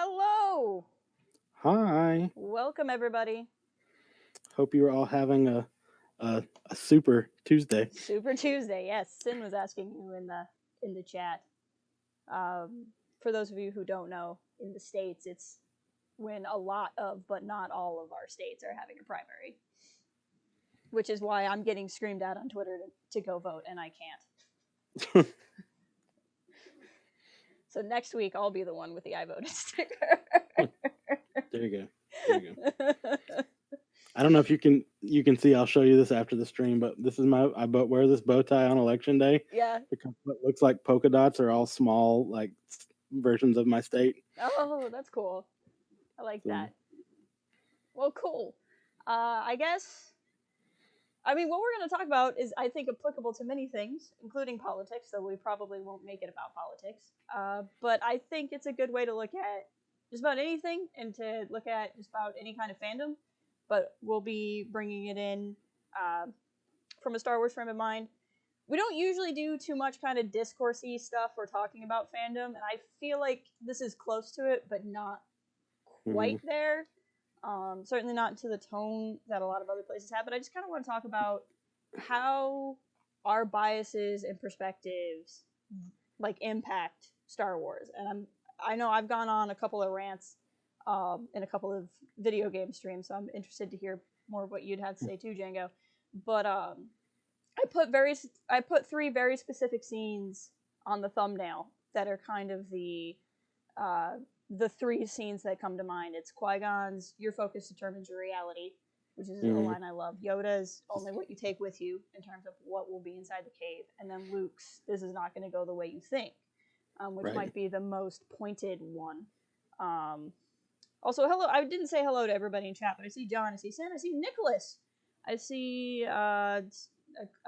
Hello! Hi. Welcome, everybody. Hope you're all having a super Tuesday. Super Tuesday. Yes, Sin was asking you in the chat. For those of you who don't know, in the States, it's when a lot of, but not all of our states are having a primary. Which is why I'm getting screamed at on Twitter to go vote, and I can't. So next week, I'll be the one with the I voted sticker. There you go. There you go. I don't know if you can see. I'll show you this after the stream, but this is I wear this bow tie on election day. Yeah. Because it looks like polka dots are all small, like versions of my state. Oh, that's cool. I like that. Well, cool. I guess. I mean, what we're going to talk about is, I think, applicable to many things, including politics, though we probably won't make it about politics. But I think it's a good way to look at just about anything and to look at just about any kind of fandom. But we'll be bringing it in from a Star Wars frame of mind. We don't usually do too much kind of discourse-y stuff or talking about fandom, and I feel like this is close to it, but not quite there. Certainly not to the tone that a lot of other places have, but I just kind of want to talk about how our biases and perspectives like impact Star Wars. And I know I've gone on a couple of rants in a couple of video game streams, so I'm interested to hear more of what you'd have to say too, Django. But I put three very specific scenes on the thumbnail that are kind of the three scenes that come to mind. It's Qui-Gon's "Your focus determines your reality," which is a line I love. Yoda's "Only what you take with you" in terms of what will be inside the cave. And then Luke's "This is not going to go the way you think," which might be the most pointed one. Also, hello. I didn't say hello to everybody in chat, but I see John, I see Sam, I see Nicholas. I see, I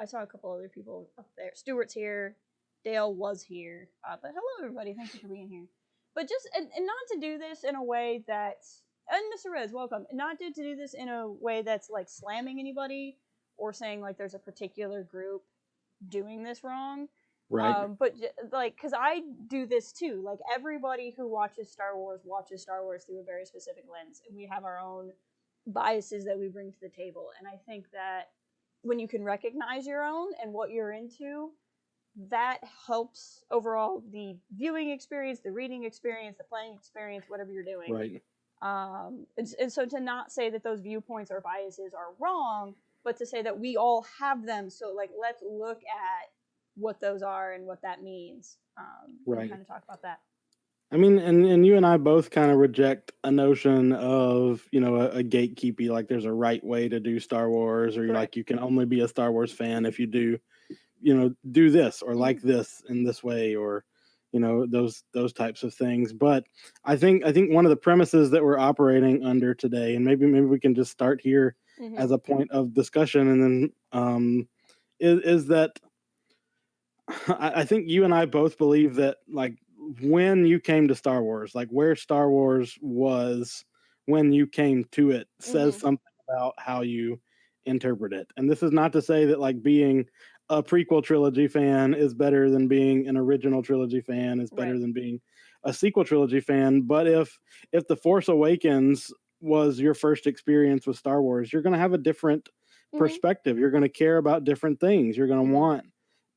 saw a couple other people up there. Stuart's here. Dale was here. But hello, everybody. Thank you for being here. But just, and not to do this in a way that's, and Mr. Rez, welcome, not to do this in a way that's like slamming anybody or saying like there's a particular group doing this wrong. Right. But like, because I do this too. Like, everybody who watches Star Wars through a very specific lens, and we have our own biases that we bring to the table. And I think that when you can recognize your own and what you're into, that helps overall the viewing experience, the reading experience, the playing experience, whatever you're doing. Right. And so to not say that those viewpoints or biases are wrong, but to say that we all have them. So like, let's look at what those are and what that means. Kind of talk about that. I mean, and you and I both kind of reject a notion of, a gatekeeping, like there's a right way to do Star Wars, or like you can only be a Star Wars fan if you do, do this or like this in this way, or, those types of things. But I think one of the premises that we're operating under today, and maybe we can just start here as a point of discussion, and then is that I think you and I both believe that, like, when you came to Star Wars, like where Star Wars was when you came to it says something about how you interpret it. And this is not to say that like being a prequel trilogy fan is better than being an original trilogy fan, is better than being a sequel trilogy fan. But if The Force Awakens was your first experience with Star Wars, you're going to have a different perspective. You're going to care about different things. You're going to want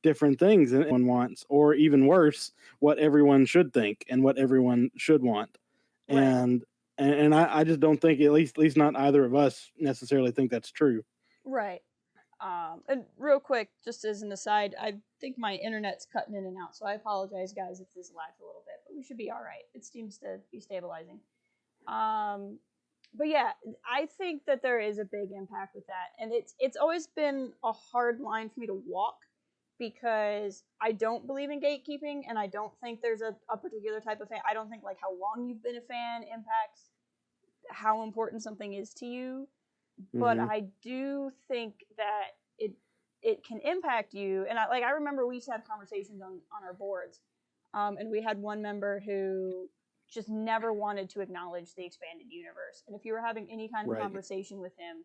different things than everyone wants, or even worse, what everyone should think and what everyone should want. And I just don't think, at least not either of us necessarily think that's true. Right. And real quick, just as an aside, I think my internet's cutting in and out, so I apologize, guys, if this lags a little bit, but we should be all right. It seems to be stabilizing. But yeah, I think that there is a big impact with that, and it's always been a hard line for me to walk, because I don't believe in gatekeeping, and I don't think there's a particular type of fan. I don't think like how long you've been a fan impacts how important something is to you. But I do think that it can impact you. And I remember we used to have conversations on our boards, and we had one member who just never wanted to acknowledge the expanded universe. And if you were having any kind of conversation with him,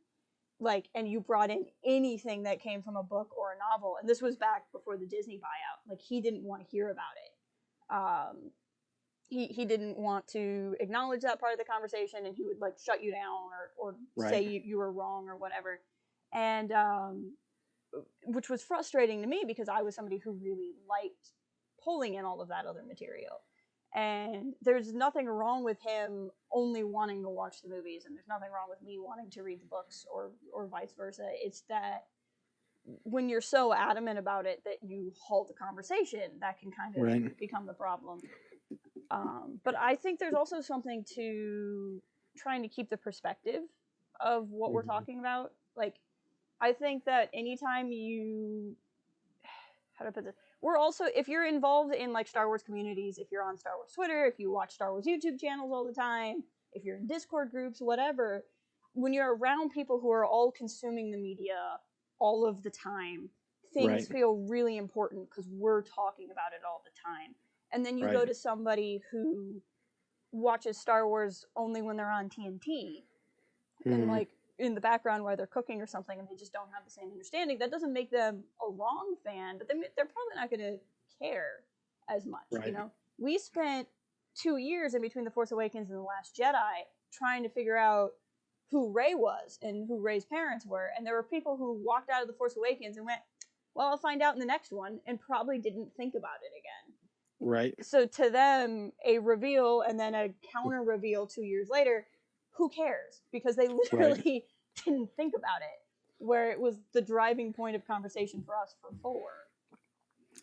like, and you brought in anything that came from a book or a novel, and this was back before the Disney buyout, like, he didn't want to hear about it. he didn't want to acknowledge that part of the conversation, and he would like shut you down or Right. say you were wrong or whatever. And which was frustrating to me because I was somebody who really liked pulling in all of that other material. And there's nothing wrong with him only wanting to watch the movies, and there's nothing wrong with me wanting to read the books or vice versa. It's that when you're so adamant about it that you halt the conversation, that can kind of Right. become the problem. But I think there's also something to trying to keep the perspective of what we're talking about. Like, I think that anytime you, how do I put this? We're also, if you're involved in like Star Wars communities, if you're on Star Wars Twitter, if you watch Star Wars YouTube channels all the time, if you're in Discord groups, whatever, when you're around people who are all consuming the media all of the time, things feel really important because we're talking about it all the time. And then you go to somebody who watches Star Wars only when they're on TNT and like in the background while they're cooking or something, and they just don't have the same understanding. That doesn't make them a wrong fan, but they're probably not going to care as much. You know, we spent 2 years in between The Force Awakens and The Last Jedi trying to figure out who Rey was and who Rey's parents were, and there were people who walked out of The Force Awakens and went, well, I'll find out in the next one, and probably didn't think about it again. Right. So to them, a reveal and then a counter reveal 2 years later, who cares? Because they literally didn't think about it, where it was the driving point of conversation for us for 4.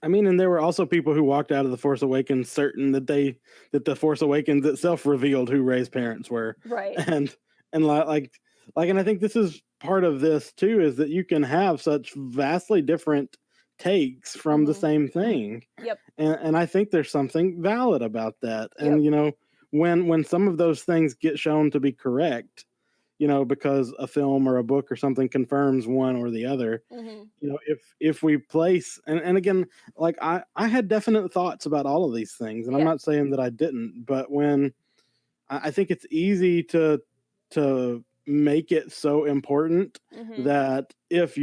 I mean, and there were also people who walked out of The Force Awakens certain that The Force Awakens itself revealed who Rey's parents were. Right. And like, and I think this is part of this too, is that you can have such vastly different takes from the same thing. Yep. And I think there's something valid about that. And you know, when some of those things get shown to be correct, you know, because a film or a book or something confirms one or the other, you know, if we place, and again, like I had definite thoughts about all of these things, and I'm not saying that I didn't, but when I think it's easy to make it so important that if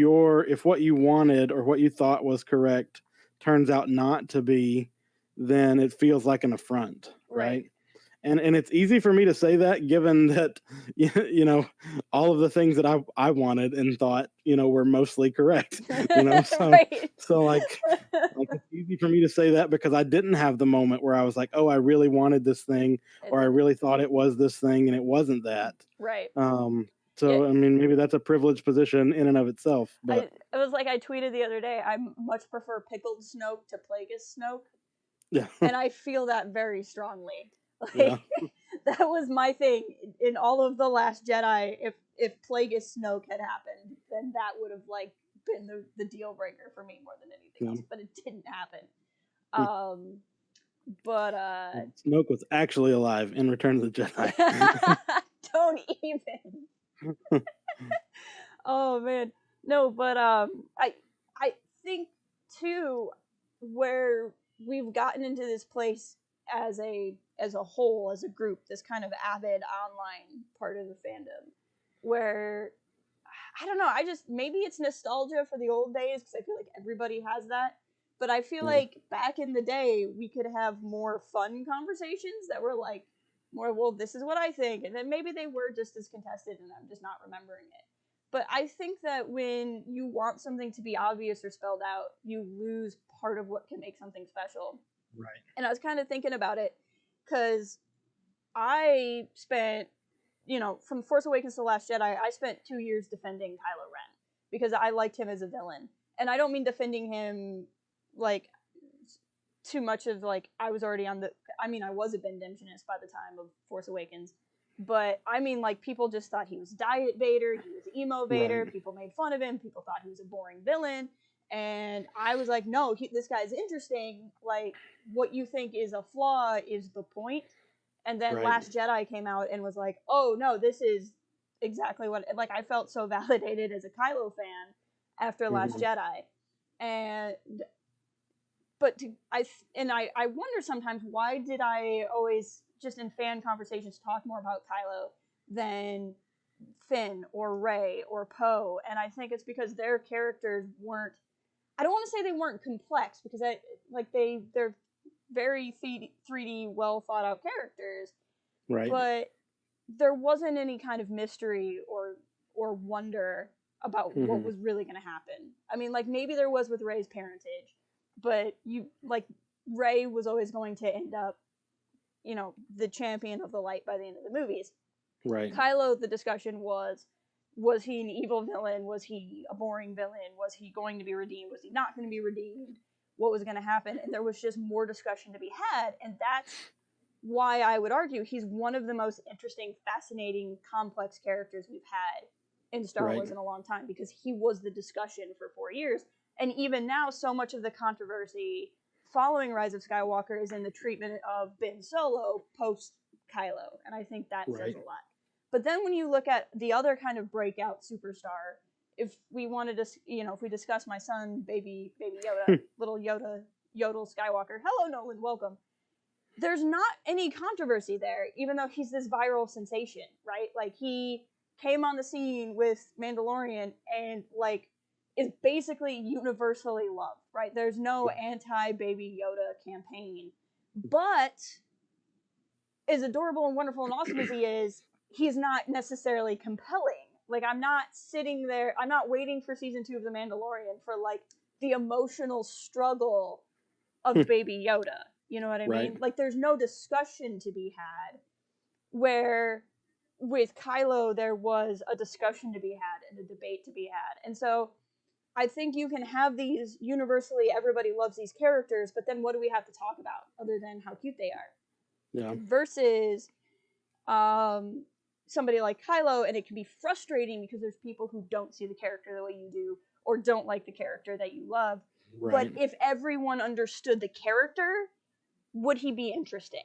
what you wanted or what you thought was correct turns out not to be, then it feels like an affront, right? And it's easy for me to say that, given that you know, all of the things that I wanted and thought, you know, were mostly correct. You know, so like it's easy for me to say that because I didn't have the moment where I was like, oh, I really wanted this thing, or I really thought it was this thing, and it wasn't that. Right. So I mean, maybe that's a privileged position in and of itself. But it was like I tweeted the other day, I much prefer pickled Snoke to Plagueis Snoke. Yeah. And I feel that very strongly. Like, that was my thing in all of The Last Jedi. If Plagueis Snoke had happened, then that would have like been the deal breaker for me more than anything else. But it didn't happen. But Snoke was actually alive in Return of the Jedi. Don't even. Oh man, no. But I think too, where we've gotten into this place as a whole, as a group, this kind of avid online part of the fandom, where I don't know, I just, maybe it's nostalgia for the old days because I feel like everybody has that, but I feel like back in the day we could have more fun conversations that were like more, well, this is what I think, and then maybe they were just as contested and I'm just not remembering it. But I think that when you want something to be obvious or spelled out, you lose part of what can make something special. Right. And I was kind of thinking about it because I spent, you know, from Force Awakens to The Last Jedi, I spent 2 years defending Kylo Ren because I liked him as a villain. And I don't mean defending him like too much of like I was already on the, I mean, I was a Bendimtionist by the time of Force Awakens. But I mean, like, people just thought he was Diet Vader, he was emo Vader, people made fun of him, people thought he was a boring villain, and I was like, no, this guy's interesting, like, what you think is a flaw is the point, and then Last Jedi came out and was like, oh, no, this is exactly what, like, I felt so validated as a Kylo fan after Last Jedi, but I wonder sometimes, why did I always just in fan conversations talk more about Kylo than Finn or Rey or Poe? And I think it's because their characters weren't, I don't want to say they weren't complex, because they're very 3D, well thought out characters, Right. but there wasn't any kind of mystery or wonder about what was really going to happen. I mean, like, maybe there was with Rey's parentage, but Rey was always going to end up, the champion of the light by the end of the movies. Right. Kylo, the discussion was he an evil villain? Was he a boring villain? Was he going to be redeemed? Was he not going to be redeemed? What was going to happen? And there was just more discussion to be had, and that's why I would argue he's one of the most interesting, fascinating, complex characters we've had in Star Wars in a long time, because he was the discussion for 4 years. And even now, so much of the controversy following Rise of Skywalker is in the treatment of Ben Solo post Kylo, and I think that says a lot. But then when you look at the other kind of breakout superstar, if we wanted to, if we discuss my son, baby Yoda, little Yodel Skywalker, hello Nolan, welcome. There's not any controversy there, even though he's this viral sensation, right? Like, he came on the scene with Mandalorian and, like, is basically universally loved, right? There's no anti-Baby Yoda campaign. But as adorable and wonderful and awesome as he is, he's not necessarily compelling. Like, I'm not sitting there, I'm not waiting for season 2 of The Mandalorian for, like, the emotional struggle of Baby Yoda. You know what I mean? Like, there's no discussion to be had, where with Kylo there was a discussion to be had and a debate to be had. And so I think you can have these universally, everybody loves these characters, but then what do we have to talk about other than how cute they are? Yeah. Versus somebody like Kylo, and it can be frustrating because there's people who don't see the character the way you do, or don't like the character that you love. Right. But if everyone understood the character, would he be interesting?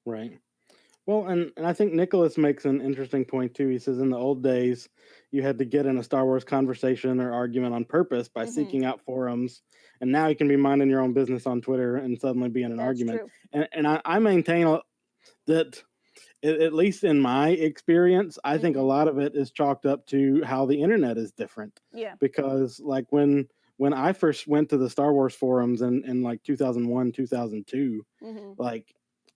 Right. Well, and I think Nicholas makes an interesting point too. He says in the old days, you had to get in a Star Wars conversation or argument on purpose by seeking out forums, and now you can be minding your own business on Twitter and suddenly be in an argument. True. And I maintain that, at least in my experience, I think a lot of it is chalked up to how the internet is different. Yeah. Because, like, when I first went to the Star Wars forums in like 2001, 2002, like,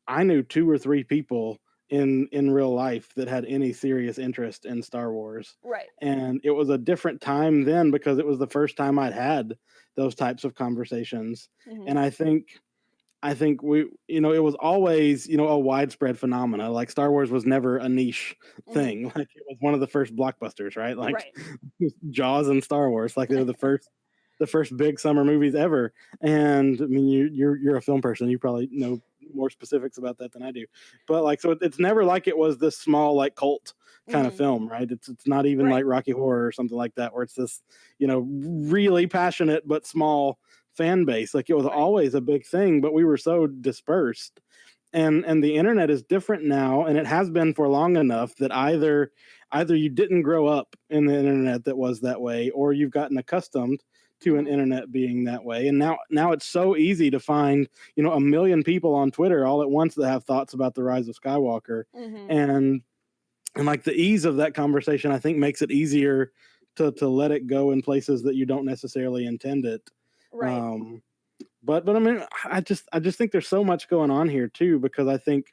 I knew 2 or 3 people in real life that had any serious interest in Star Wars. Right. And it was a different time then, because it was the first time I'd had those types of conversations. And I think we, it was always, a widespread phenomena. Like, Star Wars was never a niche thing. Like, it was one of the first blockbusters, right? Like, Jaws and Star Wars, like, they were the first big summer movies ever. And I mean, you're a film person, you probably know more specifics about that than I do. But, like, so it's never like it was this small, like, cult kind of film, right? It's not even like Rocky Horror or something like that, where it's this, really passionate but small fan base. Like, it was always a big thing, but we were so dispersed. And the internet is different now, and it has been for long enough that either you didn't grow up in the internet that was that way, or you've gotten accustomed to an internet being that way. And now it's so easy to find, a million people on Twitter all at once that have thoughts about the Rise of Skywalker. And like, the ease of that conversation, I think, makes it easier to let it go in places that you don't necessarily intend it. Right. But I mean, I just think there's so much going on here too, because I think,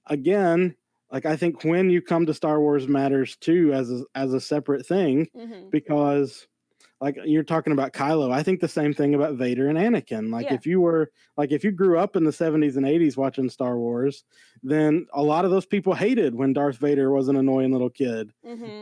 again, like, I think when you come to Star Wars matters too as a separate thing, because, like, you're talking about Kylo, I think the same thing about Vader and Anakin. Like, if you grew up in the 70s and 80s watching Star Wars, then a lot of those people hated when Darth Vader was an annoying little kid.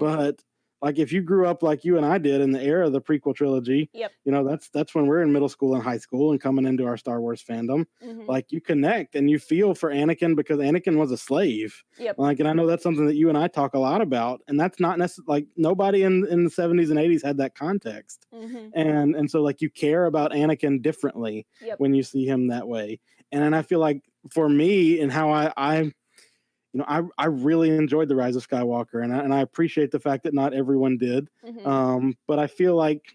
But, like, if you grew up like you and I did in the era of the prequel trilogy, that's when we're in middle school and high school and coming into our Star Wars fandom. Like, you connect and you feel for Anakin because Anakin was a slave. Like, and I know that's something that you and I talk a lot about, and that's not necessarily, like, nobody in the 70s and 80s had that context. And so, like, you care about Anakin differently when you see him that way. And I feel like, for me, and how I really enjoyed the Rise of Skywalker, and I appreciate the fact that not everyone did. But I feel like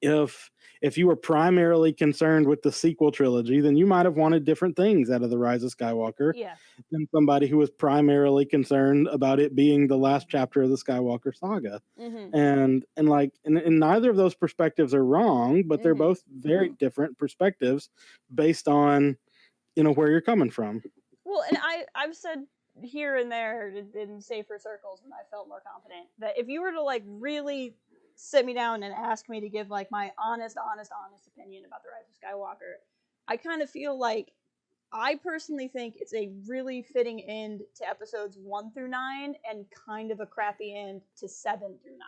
if if you were primarily concerned with the sequel trilogy, then you might have wanted different things out of the Rise of Skywalker Yeah. than somebody who was primarily concerned about it being the last chapter of the Skywalker saga. Mm-hmm. And neither of those perspectives are wrong, but they're both very different perspectives based on, you know, where you're coming from. Well, and I've said here and there in safer circles when I felt more confident that if you were to like really sit me down and ask me to give like my honest opinion about the Rise of Skywalker, I kind of feel like I personally think it's a really fitting end to episodes 1 through 9 and kind of a crappy end to 7 through 9.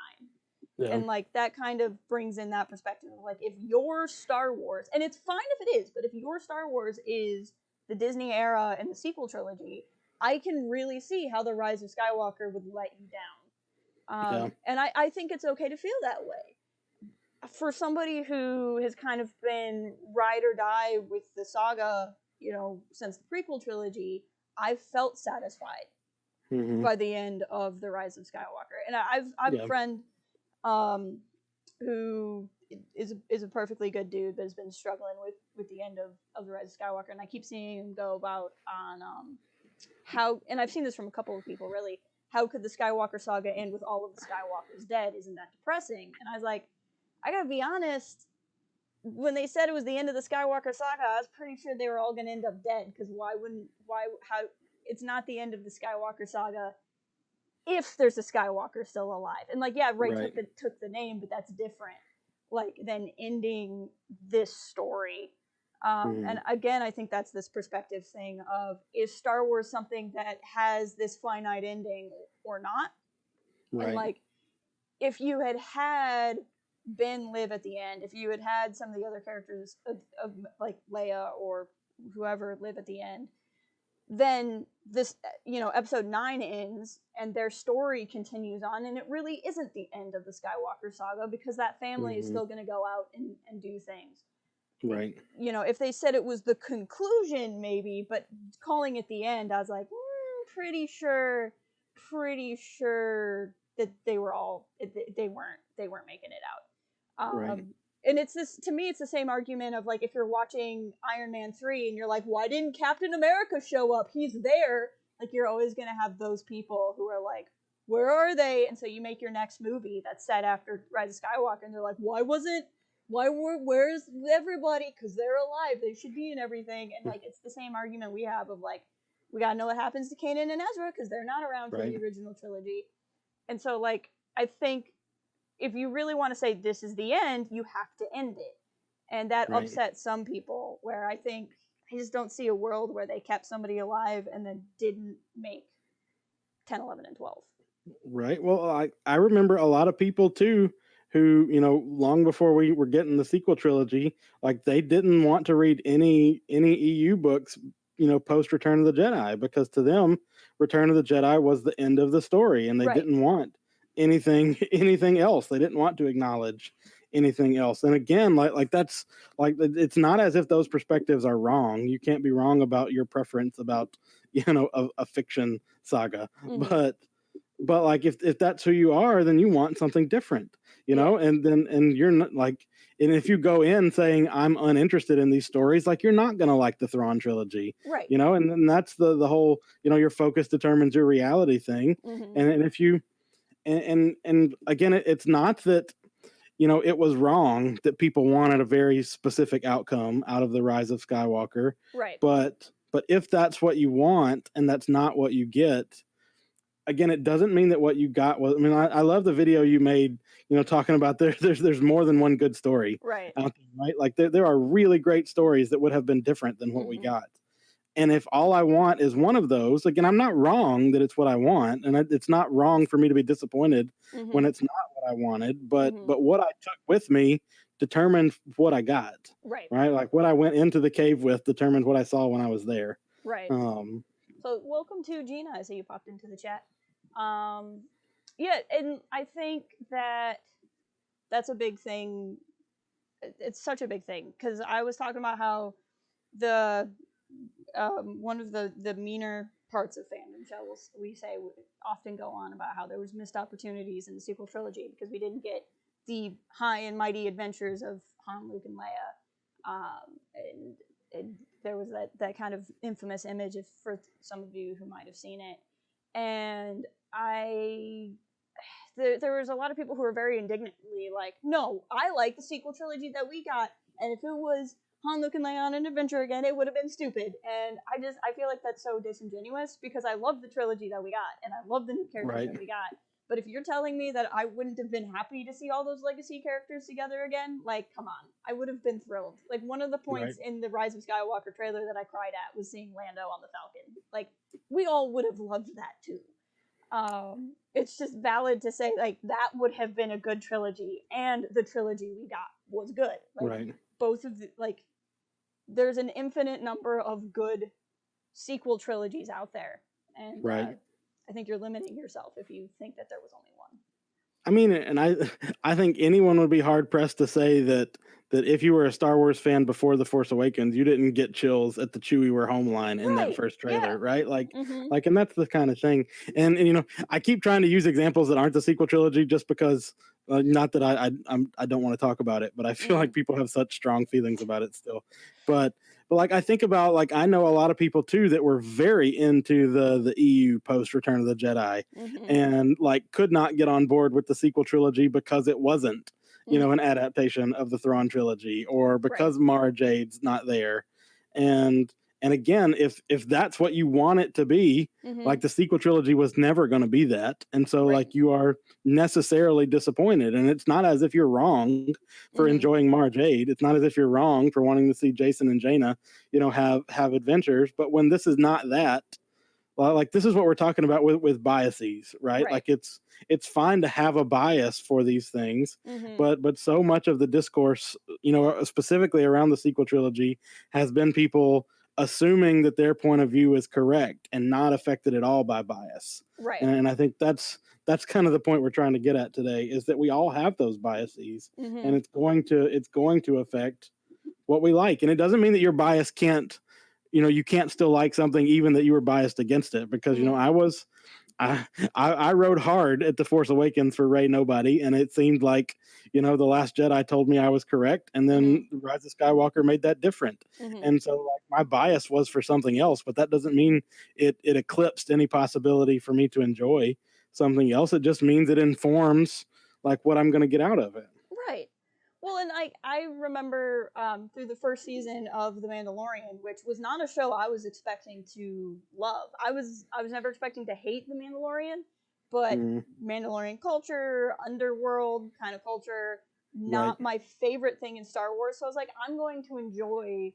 Yeah. And like that kind of brings in that perspective of like, if your Star Wars, and it's fine if it is, but if your Star Wars is the Disney era and the sequel trilogy, I can really see how the Rise of Skywalker would let you down. And I think it's okay to feel that way. For somebody who has kind of been ride or die with the saga, you know, since the prequel trilogy, I've felt satisfied by the end of the Rise of Skywalker. And I've a friend who is a perfectly good dude but has been struggling with the end of the Rise of Skywalker, and I keep seeing him go about on how, and I've seen this from a couple of people really, how could the Skywalker saga end with all of the Skywalkers dead? Isn't that depressing? And I was like, I gotta be honest, when they said it was the end of the Skywalker saga, I was pretty sure they were all gonna end up dead, because it's not the end of the Skywalker saga if there's a Skywalker still alive. And like, yeah, Rey took the name, but that's different, like, than ending this story. And again, I think that's this perspective thing of, is Star Wars something that has this finite ending or not? Right. And like, if you had Ben live at the end, if you had some of the other characters of like Leia or whoever live at the end, then this, you know, episode 9 ends and their story continues on, and it really isn't the end of the Skywalker saga, because that family is still going to go out and do things. Right. You know, if they said it was the conclusion, maybe, but calling it the end, I was like, pretty sure that they weren't making it out. Right. And it's this, to me, it's the same argument of like, if you're watching Iron Man 3 and you're like, why didn't Captain America show up? He's there. Like, you're always going to have those people who are like, where are they? And so you make your next movie that's set after Rise of Skywalker, and they're like, where's everybody? Because they're alive. They should be in everything. And like, it's the same argument we have of like, we got to know what happens to Kanan and Ezra because they're not around for the original trilogy. And so like, I think if you really want to say this is the end, you have to end it. And that upsets some people, where I just don't see a world where they kept somebody alive and then didn't make 10, 11, and 12. Right. Well, I remember a lot of people too who, you know, long before we were getting the sequel trilogy, like, they didn't want to read any EU books, you know, post Return of the Jedi, because to them, Return of the Jedi was the end of the story, and they didn't want anything else. They didn't want to acknowledge anything else. And again, like that's like, it's not as if those perspectives are wrong. You can't be wrong about your preference about, you know, a fiction saga. But like, if that's who you are, then you want something different, you know. And you're not like, and if you go in saying I'm uninterested in these stories, like, you're not gonna like the Thrawn trilogy, right? You know. And then that's the whole, you know, your focus determines your reality thing. And if you and again, it's not that, you know, it was wrong that people wanted a very specific outcome out of the Rise of Skywalker, right? But if that's what you want and that's not what you get, again, it doesn't mean that what you got was. I mean, I love the video you made, you know, talking about there's more than one good story, out there, right? Like, there are really great stories that would have been different than what we got. And if all I want is one of those, again, I'm not wrong that it's what I want, and it's not wrong for me to be disappointed when it's not what I wanted. But what I took with me determined what I got, right? Like, what I went into the cave with determined what I saw when I was there, right? So welcome to Gina. I see you popped into the chat. Yeah, and I think that's a big thing. It's such a big thing, because I was talking about how the one of the meaner parts of fandom, shall we say, would often go on about how there was missed opportunities in the sequel trilogy because we didn't get the high and mighty adventures of Han, Luke, and Leia, and there was that kind of infamous image, if for some of you who might have seen it, and there was a lot of people who were very indignantly like, no, I like the sequel trilogy that we got, and if it was Han, Luke, and Leia on an adventure again, it would have been stupid. And I feel like that's so disingenuous, because I love the trilogy that we got, and I love the new characters that we got. But if you're telling me that I wouldn't have been happy to see all those legacy characters together again, like, come on. I would have been thrilled. Like, one of the points in the Rise of Skywalker trailer that I cried at was seeing Lando on the Falcon. Like, we all would have loved that, too. It's just valid to say, like, that would have been a good trilogy, and the trilogy we got was good. Like, both of the, like, there's an infinite number of good sequel trilogies out there. And, I think you're limiting yourself if you think that there was only one. I mean, and I think anyone would be hard pressed to say that if you were a Star Wars fan before The Force Awakens, you didn't get chills at the Chewie we're home line in that first trailer, right? Like, and that's the kind of thing. And you know, I keep trying to use examples that aren't the sequel trilogy just because, not that I don't want to talk about it, but I feel like people have such strong feelings about it still. But like, I think about, like, I know a lot of people too that were very into the EU post Return of the Jedi, and like could not get on board with the sequel trilogy because it wasn't, you know, an adaptation of the Thrawn trilogy, or because Mara Jade's not there. And again, if that's what you want it to be, like, the sequel trilogy was never going to be that. And so like, you are necessarily disappointed. And it's not as if you're wrong for enjoying Mara Jade. It's not as if you're wrong for wanting to see Jason and Jaina, you know, have adventures. But when this is not that, well, like, this is what we're talking about with biases, right? Like, it's fine to have a bias for these things, but so much of the discourse, you know, specifically around the sequel trilogy, has been people assuming that their point of view is correct and not affected at all by bias. And I think that's kind of the point we're trying to get at today, is that we all have those biases, and it's going to affect what we like. And it doesn't mean that your bias can't, you know, you can't still like something even that you were biased against it, because, you know, I rode hard at The Force Awakens for Rey Nobody, and it seemed like, you know, The Last Jedi told me I was correct, and then Rise of Skywalker made that different. And so, like, my bias was for something else, but that doesn't mean it eclipsed any possibility for me to enjoy something else. It just means it informs, like, what I'm going to get out of it. Right. Well, and I remember through the first season of The Mandalorian, which was not a show I was expecting to love. I was never expecting to hate The Mandalorian, but Mandalorian culture, underworld kind of culture, not my favorite thing in Star Wars. So I was like, I'm going to enjoy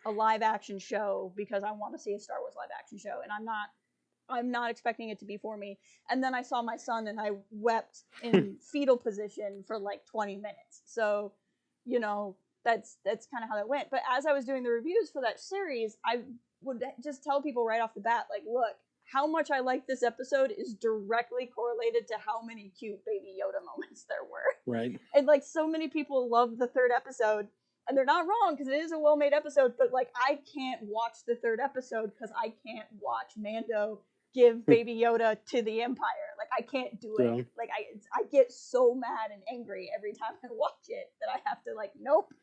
a live action show because I want to see a Star Wars live action show, and I'm not expecting it to be for me. And then I saw my son, and I wept in fetal position for like 20 minutes. So, you know, that's kind of how that went. But as I was doing the reviews for that series, I would just tell people right off the bat, like, look, how much I like this episode is directly correlated to how many cute Baby Yoda moments there were. Right. And like, so many people love the third episode, and they're not wrong, because it is a well-made episode, but like, I can't watch the third episode because I can't watch Mando give Baby Yoda to the Empire. Like, I can't do it. Like, I get so mad and angry every time I watch it that I have to, like, nope,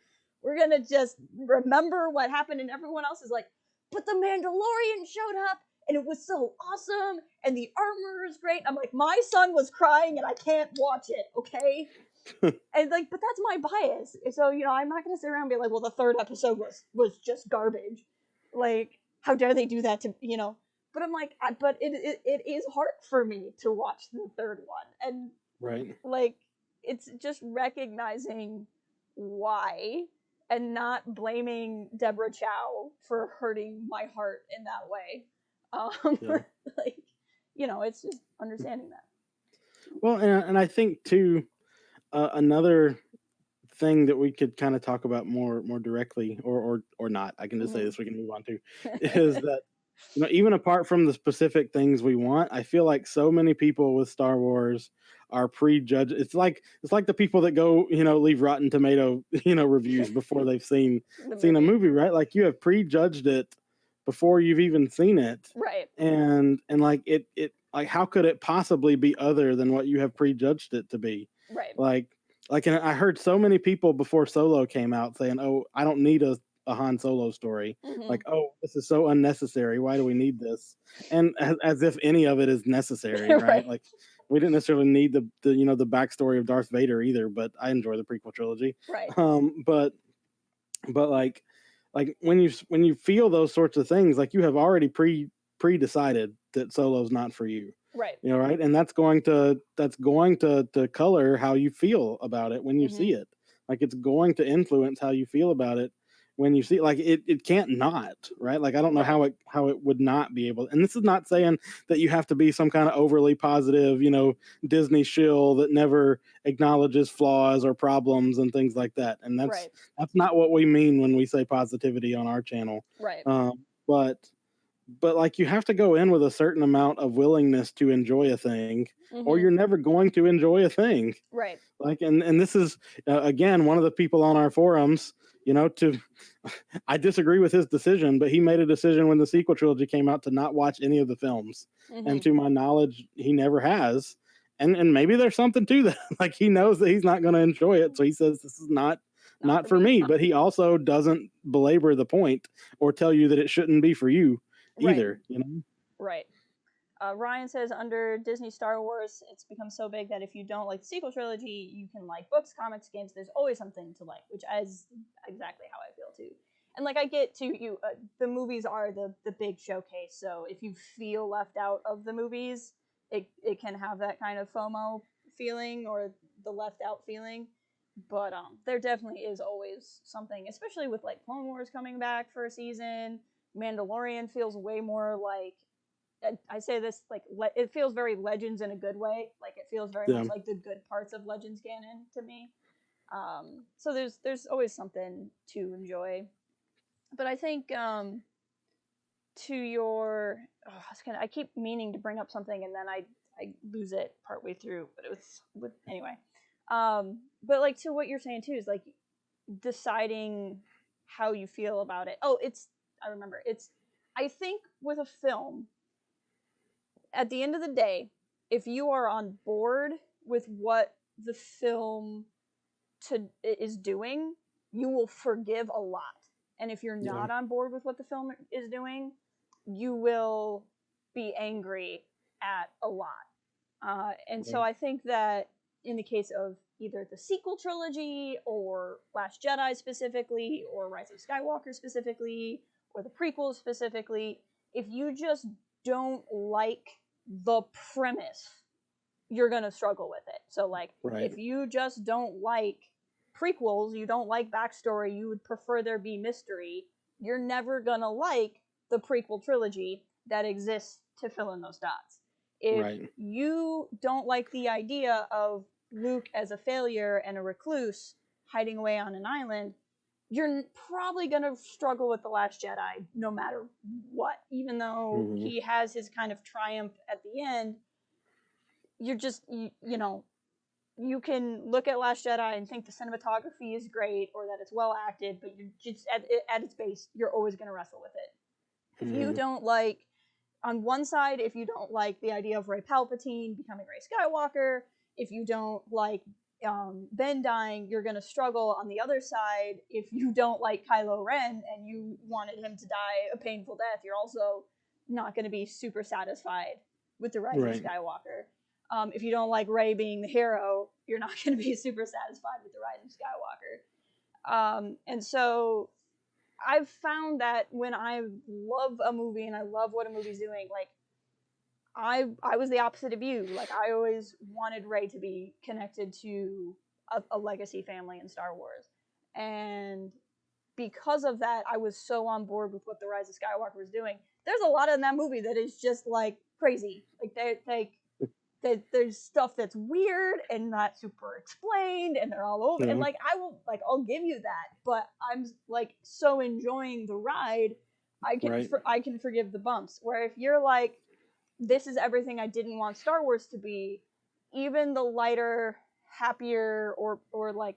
we're gonna just remember what happened. And everyone else is like, but the Mandalorian showed up and it was so awesome and the armor is great. I'm like, my son was crying and I can't watch it, okay? And like, but that's my bias. So, you know, I'm not gonna sit around and be like, well, the third episode was just garbage. Like, how dare they do that to, you know? But I'm like, but it is hard for me to watch the third one. And like, it's just recognizing why and not blaming Deborah Chow for hurting my heart in that way. Like, you know, it's just understanding that. Well, and I think too, another thing that we could kind of talk about more directly, or not, I can just say this, we can move on to, is that, you know, even apart from the specific things we want, I feel like so many people with Star Wars are prejudged. It's like the people that go, you know, leave Rotten Tomato, you know, reviews before they've seen a movie, right? Like, you have prejudged it before you've even seen it, right? And like, it like, how could it possibly be other than what you have prejudged it to be, right? Like, like, and I heard so many people before Solo came out saying, "Oh, I don't need a Han Solo story." Like, "Oh, this is so unnecessary. Why do we need this?" And as if any of it is necessary, right? Right. Like, we didn't necessarily need the the backstory of Darth Vader either. But I enjoy the prequel trilogy. Right. But like when you feel those sorts of things, like you have already pre decided that Solo's not for you. Right. You know, right? And that's going to color how you feel about it when you see it. Like, it's going to influence how you feel about it when you see it. Like, it can't not, right? Like, I don't know Right. how it would not be able. And this is not saying that you have to be some kind of overly positive, Disney shill that never acknowledges flaws or problems and things like that. And Right. that's not what we mean when we say positivity on our channel. Right. But like, you have to go in with a certain amount of willingness to enjoy a thing, or Mm-hmm. you're never going to enjoy a thing. Right. Like, and this is again, one of the people on our forums, to I disagree with his decision, but he made a decision when the sequel trilogy came out to not watch any of the films. Mm-hmm. And to my knowledge, he never has. And maybe there's something to that. Like, he knows that he's not going to enjoy it, so he says this is not for me. But he also doesn't belabor the point or tell you that it shouldn't be for you either. Right. Ryan says, under Disney Star Wars, it's become so big that if you don't like the sequel trilogy, you can like books, comics, games. There's always something to like, which is exactly how I feel too. And like, I get to you, the movies are the big showcase. So if you feel left out of the movies, it can have that kind of FOMO feeling or the left out feeling. But there definitely is always something, especially with like Clone Wars coming back for a season. Mandalorian feels way more like, I say this like it feels very Legends in a good way. Like, it feels very much like the good parts of Legends canon to me. So there's always something to enjoy. But I think to your I keep meaning to bring up something and then I lose it partway through. But it was anyway. But like, to what you're saying too is like deciding how you feel about it. Oh, I remember. I think with a film, at the end of the day, if you are on board with what the film is doing, you will forgive a lot. And if you're not on board with what the film is doing, you will be angry at a lot. And so I think that in the case of either the sequel trilogy or Last Jedi specifically, or Rise of Skywalker specifically, or the prequels specifically, if you just don't like the premise, you're gonna struggle with it. So like, if you just don't like prequels, you don't like backstory, you would prefer there be mystery, you're never gonna like the prequel trilogy that exists to fill in those dots. If you don't like the idea of Luke as a failure and a recluse hiding away on an island, you're probably going to struggle with The Last Jedi no matter what. Even though he has his kind of triumph at the end, you're just, you can look at Last Jedi and think the cinematography is great or that it's well acted, but you're just, at its base, you're always going to wrestle with it. If you don't like, on one side, if you don't like the idea of Rey Palpatine becoming Rey Skywalker, if you don't like Ben dying, you're going to struggle on the other side. If you don't like Kylo Ren and you wanted him to die a painful death, you're also not going to be super satisfied with the Rise of Skywalker. If you don't like Rey being the hero, you're not going to be super satisfied with the Rise of Skywalker. And so I've found that when I love a movie and I love what a movie's doing, like, I was the opposite of you. Like, I always wanted Rey to be connected to a legacy family in Star Wars. And because of that, I was so on board with what the Rise of Skywalker was doing. There's a lot in that movie that is just like crazy. Like there's stuff that's weird and not super explained, and they're all over. And like, I'll give you that, but I'm like so enjoying the ride, I can forgive the bumps. Where if you're like, this is everything I didn't want Star Wars to be, even the lighter, happier, or like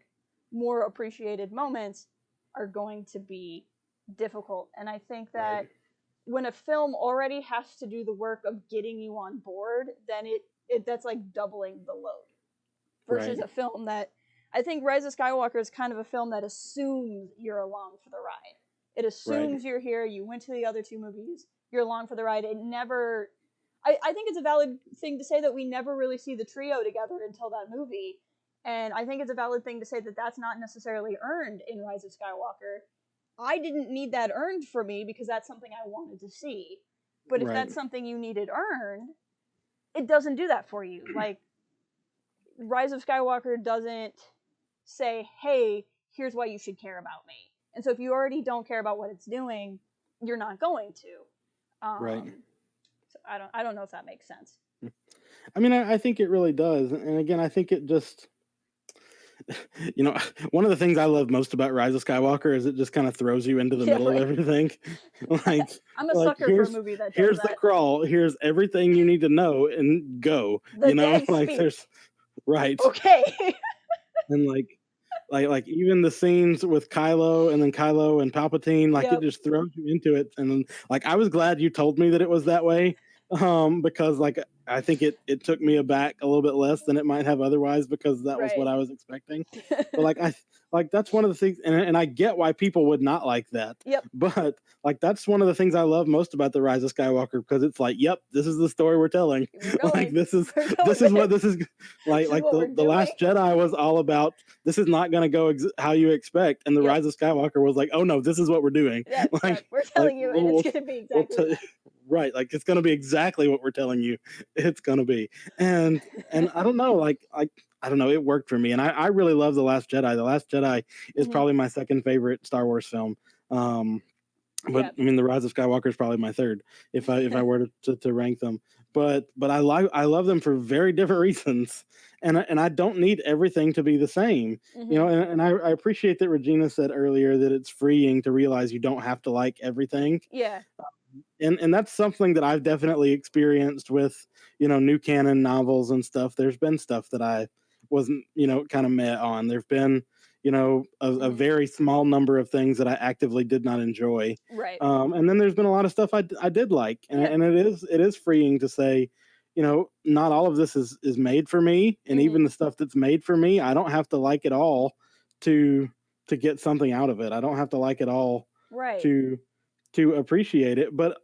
more appreciated moments are going to be difficult. And I think that when a film already has to do the work of getting you on board, then that's like doubling the load. Versus a film that I think Rise of Skywalker is kind of a film that assumes you're along for the ride. It assumes you're here, you went to the other two movies, you're along for the ride. It never... I think it's a valid thing to say that we never really see the trio together until that movie. And I think it's a valid thing to say that that's not necessarily earned in Rise of Skywalker. I didn't need that earned for me because that's something I wanted to see. But if that's something you needed earned, it doesn't do that for you. Like, Rise of Skywalker doesn't say, hey, here's why you should care about me. And so if you already don't care about what it's doing, you're not going to. Right. So I don't know if that makes sense. I mean, I think it really does. And again, I think it just, you know, one of the things I love most about Rise of Skywalker is it just kind of throws you into the middle of everything. Like, I'm a sucker for a movie that does here's that. the crawl, here's everything you need to know, and go. The you know, dead like speak. there's right. Okay. And like even the scenes with Kylo and then Kylo and Palpatine, like it just throws you into it. And then, like, I was glad you told me that it was that way, because like I think it took me aback a little bit less than it might have otherwise, because that was what I was expecting. But like that's one of the things, and I get why people would not like that. But like that's one of the things I love most about the Rise of Skywalker, because it's like, yep, this is the story we're telling. Like this is what this is like. Like the Last Jedi was all about, this is not going to go how you expect, and the Rise of Skywalker was like, oh no, this is what we're doing. Like we're telling you, and it's going to be exactly that. Right, like it's going to be exactly what we're telling you it's going to be. And I don't know, like I don't know, it worked for me, and I really love The Last Jedi. The Last Jedi is probably my second favorite Star Wars film. But I mean, The Rise of Skywalker is probably my third if I were to rank them. But I love them for very different reasons, and I don't need everything to be the same. You know, and I appreciate that Regina said earlier that it's freeing to realize you don't have to like everything. Yeah. And that's something that I've definitely experienced with, you know, new canon novels and stuff. There's been stuff that I wasn't, you know, kind of met on. There've been, you know, a very small number of things that I actively did not enjoy. Right. And then there's been a lot of stuff I did like, and it is freeing to say, you know, not all of this is made for me, and even the stuff that's made for me, I don't have to like it all to get something out of it. I don't have to like it all to appreciate it, but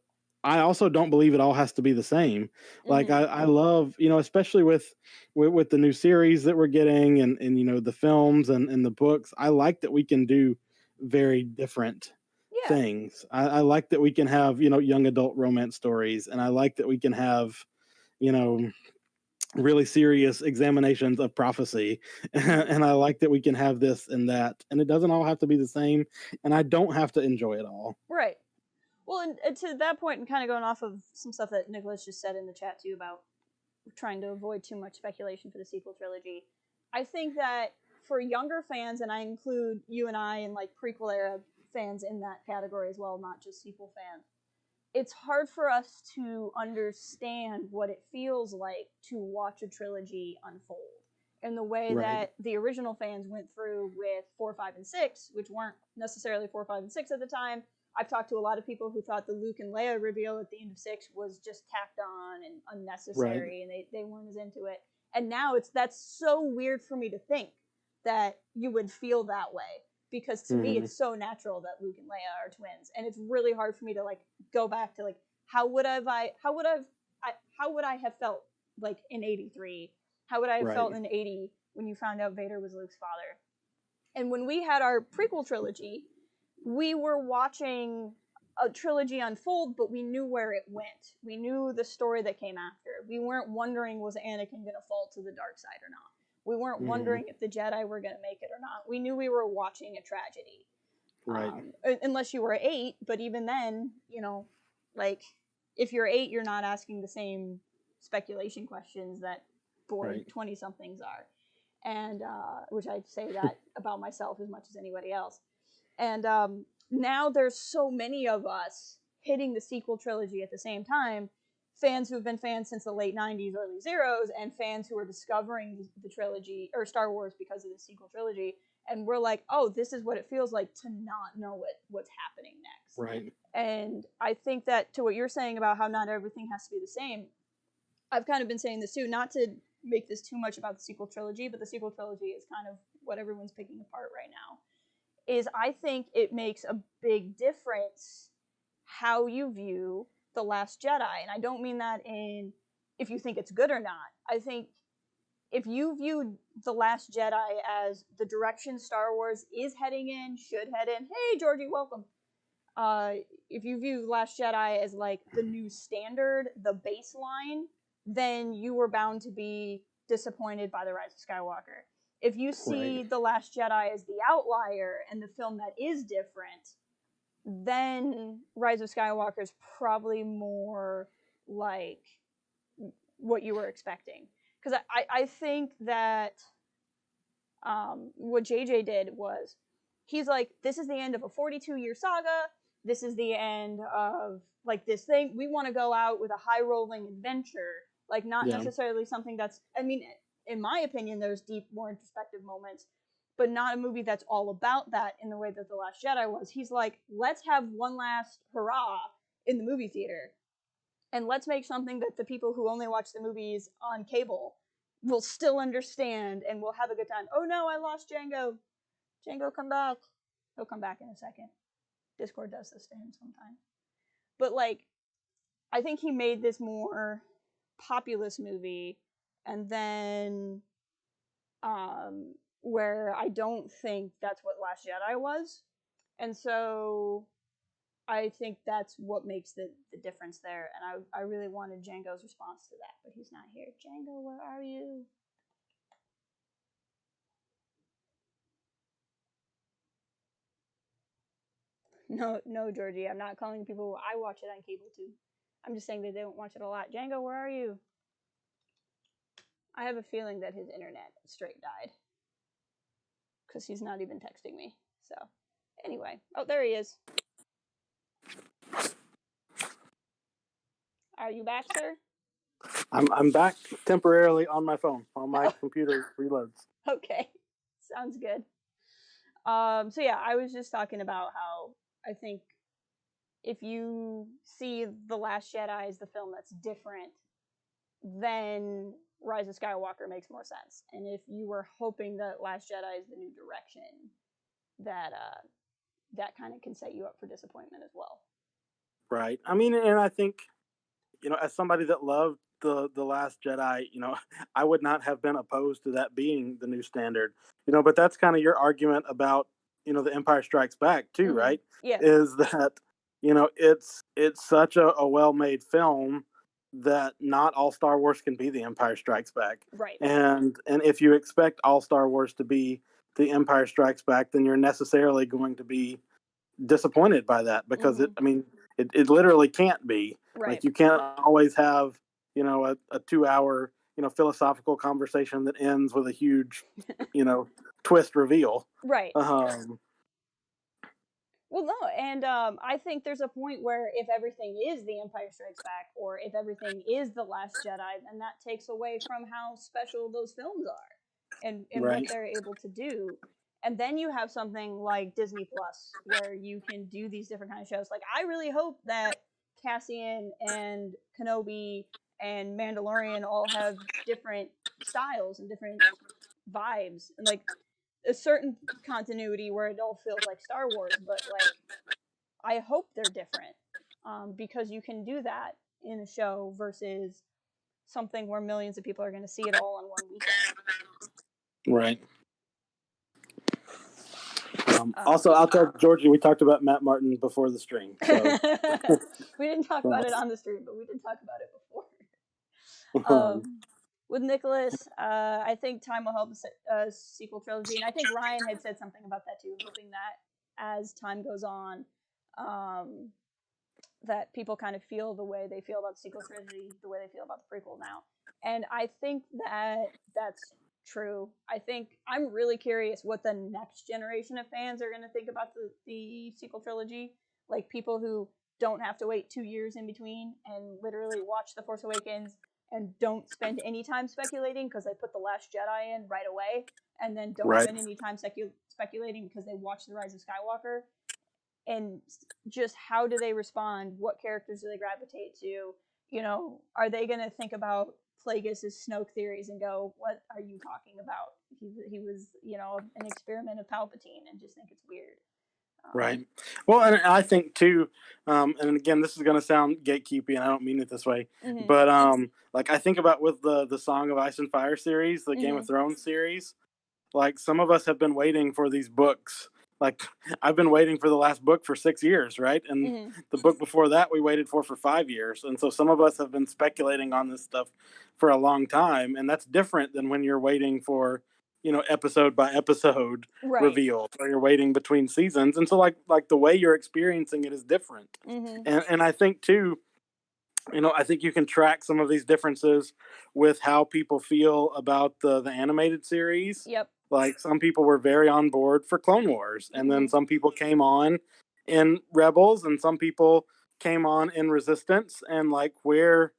I also don't believe it all has to be the same. Like I love, you know, especially with the new series that we're getting, and you know, the films and the books, I like that we can do very different things. I like that we can have, you know, young adult romance stories, and I like that we can have, you know, really serious examinations of prophecy, and I like that we can have this and that, and it doesn't all have to be the same, and I don't have to enjoy it all. Right. Well, and to that point, and kind of going off of some stuff that Nicholas just said in the chat too about trying to avoid too much speculation for the sequel trilogy, I think that for younger fans, and I include you and I and like prequel era fans in that category as well, not just sequel fans, it's hard for us to understand what it feels like to watch a trilogy unfold in the way that the original fans went through with 4, 5, and 6, which weren't necessarily 4, 5, and 6 at the time. I've talked to a lot of people who thought the Luke and Leia reveal at the end of 6 was just tacked on and unnecessary, and they weren't as into it. And now that's so weird for me to think that you would feel that way, because to me it's so natural that Luke and Leia are twins, and it's really hard for me to like go back to like how would I have felt like in 83? How would I have felt in 80 when you found out Vader was Luke's father? And when we had our prequel trilogy, we were watching a trilogy unfold, but we knew where it went. We knew the story that came after. We weren't wondering, was Anakin going to fall to the dark side or not? We weren't wondering if the Jedi were going to make it or not. We knew we were watching a tragedy. Unless you were 8, but even then, you know, like, if you're 8, you're not asking the same speculation questions that bored 20-somethings are. And, which I'd say that about myself as much as anybody else. And now there's so many of us hitting the sequel trilogy at the same time, fans who have been fans since the late 90s, early zeros, and fans who are discovering the trilogy, or Star Wars, because of the sequel trilogy, and we're like, oh, this is what it feels like to not know what's happening next. Right. And I think that, to what you're saying about how not everything has to be the same, I've kind of been saying this too, not to make this too much about the sequel trilogy, but the sequel trilogy is kind of what everyone's picking apart right now, is I think it makes a big difference how you view The Last Jedi. And I don't mean that in if you think it's good or not. I think if you view The Last Jedi as the direction Star Wars is heading in, should head in, hey, Georgie, welcome. If you view The Last Jedi as like the new standard, the baseline, then you were bound to be disappointed by The Rise of Skywalker. If you see The Last Jedi as the outlier and the film that is different, then Rise of Skywalker is probably more like what you were expecting. Because I think that what JJ did was he's like, this is the end of a 42-year saga. This is the end of like this thing. We want to go out with a high rolling adventure, like not necessarily something that's. I mean, in my opinion, there's deep, more introspective moments, but not a movie that's all about that in the way that The Last Jedi was. He's like, let's have one last hurrah in the movie theater, and let's make something that the people who only watch the movies on cable will still understand and will have a good time. Oh no, I lost Django. Django, come back. He'll come back in a second. Discord does this to him sometimes. But like, I think he made this more populist movie, and then where I don't think that's what Last Jedi was. And so I think that's what makes the difference there. And I really wanted Django's response to that, but he's not here. Django, where are you? No, Georgie, I'm not calling people. I watch it on cable too. I'm just saying that they don't watch it a lot. Django, where are you? I have a feeling that his internet straight died. Because he's not even texting me. So, anyway. Oh, there he is. Are you back, sir? I'm back temporarily on my phone while my computer reloads. Okay. Sounds good. So yeah, I was just talking about how I think if you see The Last Jedi as the film that's different, then Rise of Skywalker makes more sense. And if you were hoping that Last Jedi is the new direction, that that kind of can set you up for disappointment as well. Right. I mean, and I think, as somebody that loved the Last Jedi, I would not have been opposed to that being the new standard. But that's kind of your argument about, The Empire Strikes Back too, mm-hmm. Right? Yeah. Is that, it's such a well-made film that not all Star Wars can be The Empire Strikes Back. Right. And if you expect all Star Wars to be The Empire Strikes Back, then you're necessarily going to be disappointed by that, because mm-hmm. it literally can't be. Right. Like, you can't always have, a 2-hour, philosophical conversation that ends with a huge, twist reveal. Right. Well, no, and I think there's a point where if everything is The Empire Strikes Back, or if everything is The Last Jedi, then that takes away from how special those films are and right. what they're able to do. And then you have something like Disney Plus, where you can do these different kind of shows. Like, I really hope that Cassian and Kenobi and Mandalorian all have different styles and different vibes, and like a certain continuity where it all feels like Star Wars, but like I hope they're different, because you can do that in a show versus something where millions of people are going to see it all in one weekend. Right. Also, I'll tell Georgie, we talked about Matt Martin before the stream. So. We didn't talk about it on the stream, but we did talk about it before. With Nicholas, I think time will help a sequel trilogy, and I think Ryan had said something about that too, hoping that as time goes on, that people kind of feel the way they feel about the sequel trilogy, the way they feel about the prequel now. And I think that that's true. I think I'm really curious what the next generation of fans are going to think about the sequel trilogy. Like, people who don't have to wait 2 years in between and literally watch The Force Awakens and don't spend any time speculating because they put The Last Jedi in right away, and then don't spend any time speculating because they watch The Rise of Skywalker. And just how do they respond? What characters do they gravitate to? Are they going to think about Plagueis' Snoke theories and go, "What are you talking about? He was, an experiment of Palpatine," and just think it's weird. Right. Well, and I think too, and again, this is going to sound gatekeeping. I don't mean it this way, but like I think about with the Song of Ice and Fire series, the Game of Thrones series. Like some of us have been waiting for these books. Like I've been waiting for the last book for 6 years, right? And the book before that we waited for 5 years. And so some of us have been speculating on this stuff for a long time, and that's different than when you're waiting for, episode by episode reveal, or you're waiting between seasons. And so like the way you're experiencing it is different. And I think too, I think you can track some of these differences with how people feel about the animated series. Yep. Like some people were very on board for Clone Wars, and then some people came on in Rebels, and some people came on in Resistance, and like where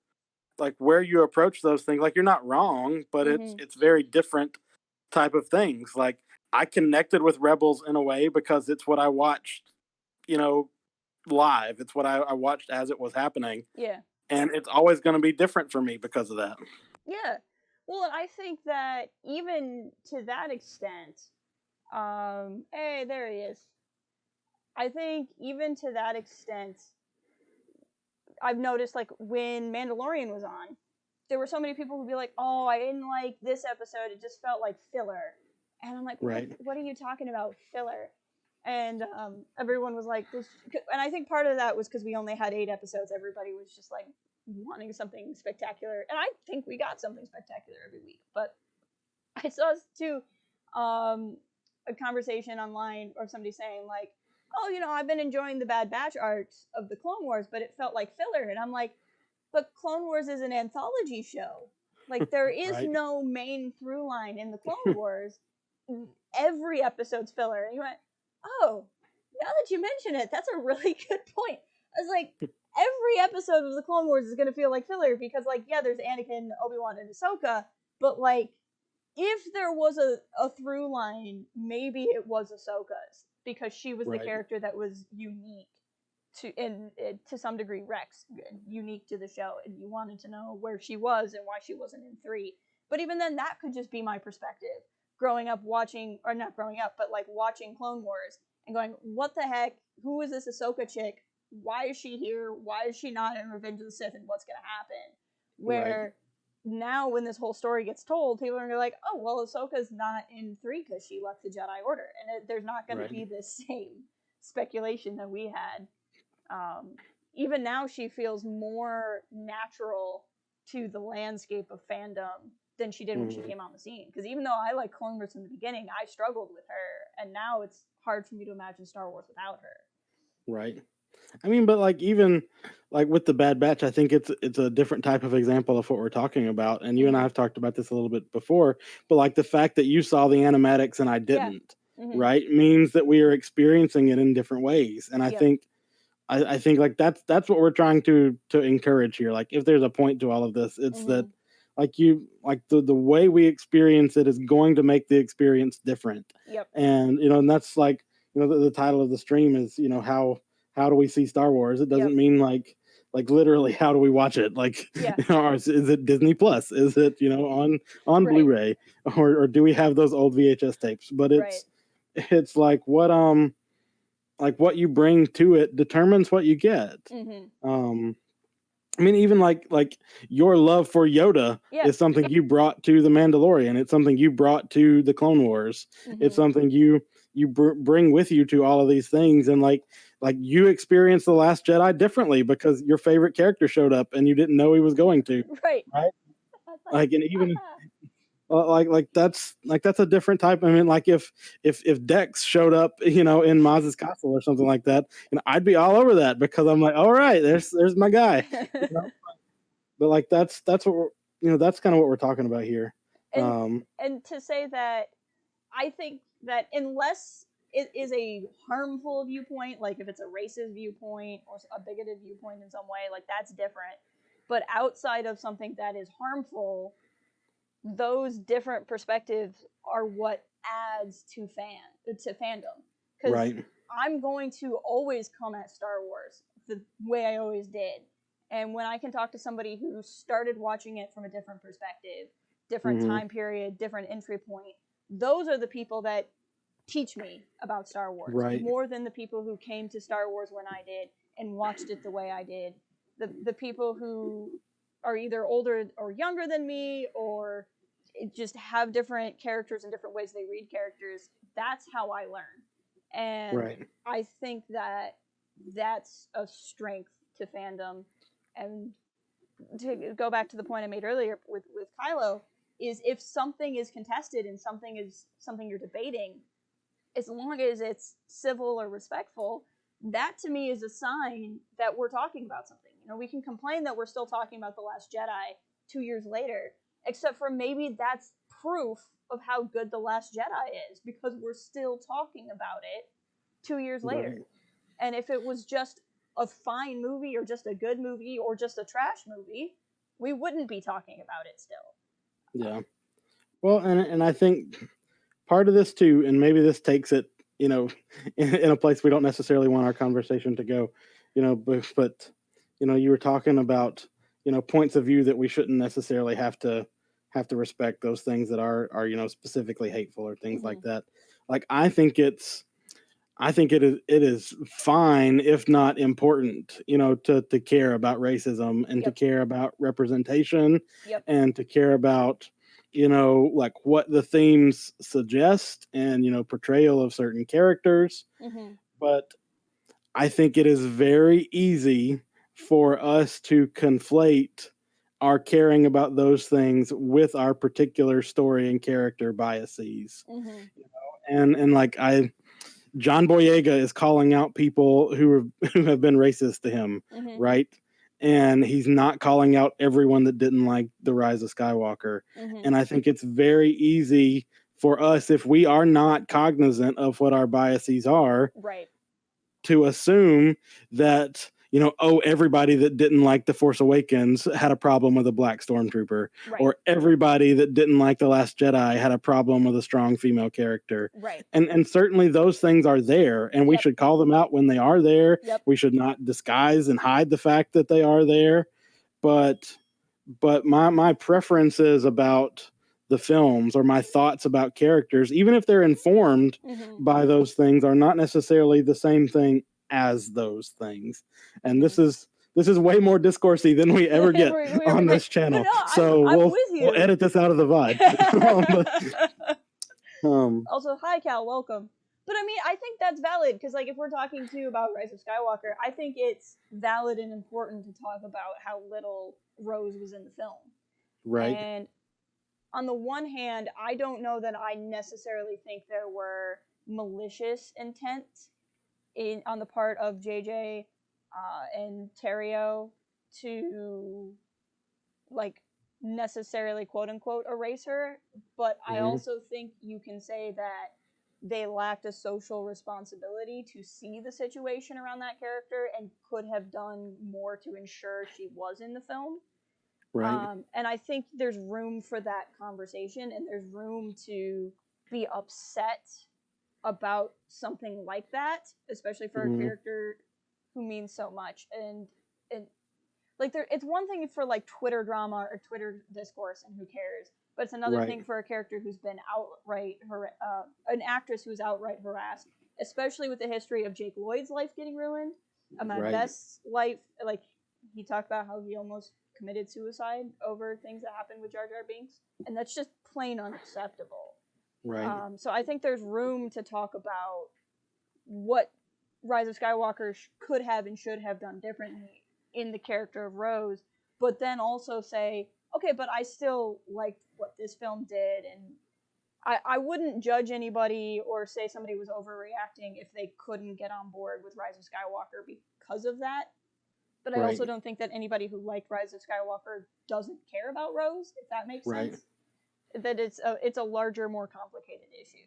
you approach those things, like you're not wrong, but it's very different type of things. Like I connected with Rebels in a way because it's what I watched, live. It's what I watched as it was happening. Yeah. And it's always going to be different for me because of that. Yeah. Well, and I think that even to that extent, hey, there he is. I think even to that extent, I've noticed like when Mandalorian was on, there were so many people who'd be like, "Oh, I didn't like this episode. It just felt like filler." And I'm like, what are you talking about, filler? And everyone was like, "This," and I think part of that was because we only had 8 episodes. Everybody was just like wanting something spectacular, and I think we got something spectacular every week. But I saw too a conversation online or somebody saying like, "Oh, I've been enjoying the Bad Batch arcs of the Clone Wars, but it felt like filler." And I'm like, but Clone Wars is an anthology show. Like, there is no main through line in the Clone Wars. Every episode's filler. And you went, oh, now that you mention it, that's a really good point. I was like, every episode of the Clone Wars is going to feel like filler because, like, yeah, there's Anakin, Obi-Wan, and Ahsoka, but, like, if there was a through line, maybe it was Ahsoka's because she was the character that was unique to some degree, Rex, unique to the show, and you wanted to know where she was and why she wasn't in 3. But even then, that could just be my perspective. Growing up watching, or not growing up, but like watching Clone Wars and going, what the heck? Who is this Ahsoka chick? Why is she here? Why is she not in Revenge of the Sith? And what's going to happen? Where now, when this whole story gets told, people are going to be like, oh, well, Ahsoka's not in 3 because she left the Jedi Order. And there's not going to be this same speculation that we had. Even now, she feels more natural to the landscape of fandom than she did when she came on the scene. Because even though I like Clone Wars in the beginning, I struggled with her, and now it's hard for me to imagine Star Wars without her. Right. I mean, but like even like with the Bad Batch, I think it's a different type of example of what we're talking about. And you and I have talked about this a little bit before, but like the fact that you saw the animatics and I didn't, right, means that we are experiencing it in different ways. And I think I think like that's what we're trying to encourage here. Like if there's a point to all of this, it's that like the way we experience it is going to make the experience different. Yep. And and that's like the title of the stream is how do we see Star Wars? It doesn't mean like literally how do we watch it? Like is it Disney Plus? Is it on Blu-ray or do we have those old VHS tapes? But it's like what you bring to it determines what you get. I mean, even like your love for Yoda is something you brought to The Mandalorian. It's something you brought to the Clone Wars. It's something you bring with you to all of these things. And like you experienced The Last Jedi differently because your favorite character showed up and you didn't know he was going to. Right. Like, and even like that's a different type. I mean, like if Dex showed up, in Maz's castle or something like that, I'd be all over that because I'm like, all right, there's my guy. But like that's what we're, that's kind of what we're talking about here. And to say that, I think that unless it is a harmful viewpoint, like if it's a racist viewpoint or a bigoted viewpoint in some way, like that's different. But outside of something that is harmful, those different perspectives are what adds to fandom. Because I'm going to always come at Star Wars the way I always did. And when I can talk to somebody who started watching it from a different perspective, different time period, different entry point, those are the people that teach me about Star Wars more than the people who came to Star Wars when I did and watched it the way I did. The people who are either older or younger than me, or just have different characters and different ways they read characters, that's how I learn. And I think that that's a strength to fandom. And to go back to the point I made earlier with Kylo, is if something is contested and something is something you're debating, as long as it's civil or respectful, that to me is a sign that we're talking about something. You know, we can complain that we're still talking about The Last Jedi 2 years later, except for maybe that's proof of how good The Last Jedi is, because we're still talking about it 2 years later. And if it was just a fine movie or just a good movie or just a trash movie, we wouldn't be talking about it still. Yeah. Well, and I think part of this too, and maybe this takes it, you know, in a place we don't necessarily want our conversation to go, you know, but you know, you were talking about, you know, points of view that we shouldn't necessarily have to respect those things that are, you know, specifically hateful or things like that. Like, I think it is fine, if not important, you know, to care about racism and to care about representation and to care about, you know, like what the themes suggest and, you know, portrayal of certain characters. But I think it is very easy for us to conflate our caring about those things with our particular story and character biases. You know? And like John Boyega is calling out people who have been racist to him, right? And he's not calling out everyone that didn't like The Rise of Skywalker. And I think it's very easy for us, if we are not cognizant of what our biases are, to assume that, you know, oh, everybody that didn't like The Force Awakens had a problem with a black stormtrooper, or everybody that didn't like The Last Jedi had a problem with a strong female character. And certainly those things are there, and we should call them out when they are there. We should not disguise and hide the fact that they are there. But my preferences about the films, or my thoughts about characters, even if they're informed by those things, are not necessarily the same thing as those things. And this is way more discoursey than we ever get on this channel. No, so I'm with you. We'll edit this out of the VOD. Also, hi Cal, welcome. But I mean, I think that's valid, because like if we're talking too about Rise of Skywalker, I think it's valid and important to talk about how little Rose was in the film. And on the one hand, I don't know that I necessarily think there were malicious intent on the part of JJ and Terrio to, like, necessarily quote unquote erase her, but I also think you can say that they lacked a social responsibility to see the situation around that character and could have done more to ensure she was in the film. And I think there's room for that conversation, and there's room to be upset about something like that, especially for a character who means so much. And like, it's one thing for like Twitter drama or Twitter discourse, and who cares? But it's another thing for a character who's been outright an actress who's outright harassed, especially with the history of Jake Lloyd's life getting ruined. Best life, like, he talked about how he almost committed suicide over things that happened with Jar Jar Binks, and that's just plain unacceptable. So I think there's room to talk about what Rise of Skywalker could have and should have done differently in the character of Rose, but then also say, okay, but I still liked what this film did, and I wouldn't judge anybody or say somebody was overreacting if they couldn't get on board with Rise of Skywalker because of that. But I also don't think that anybody who liked Rise of Skywalker doesn't care about Rose, if that makes sense. That it's a larger, more complicated issue.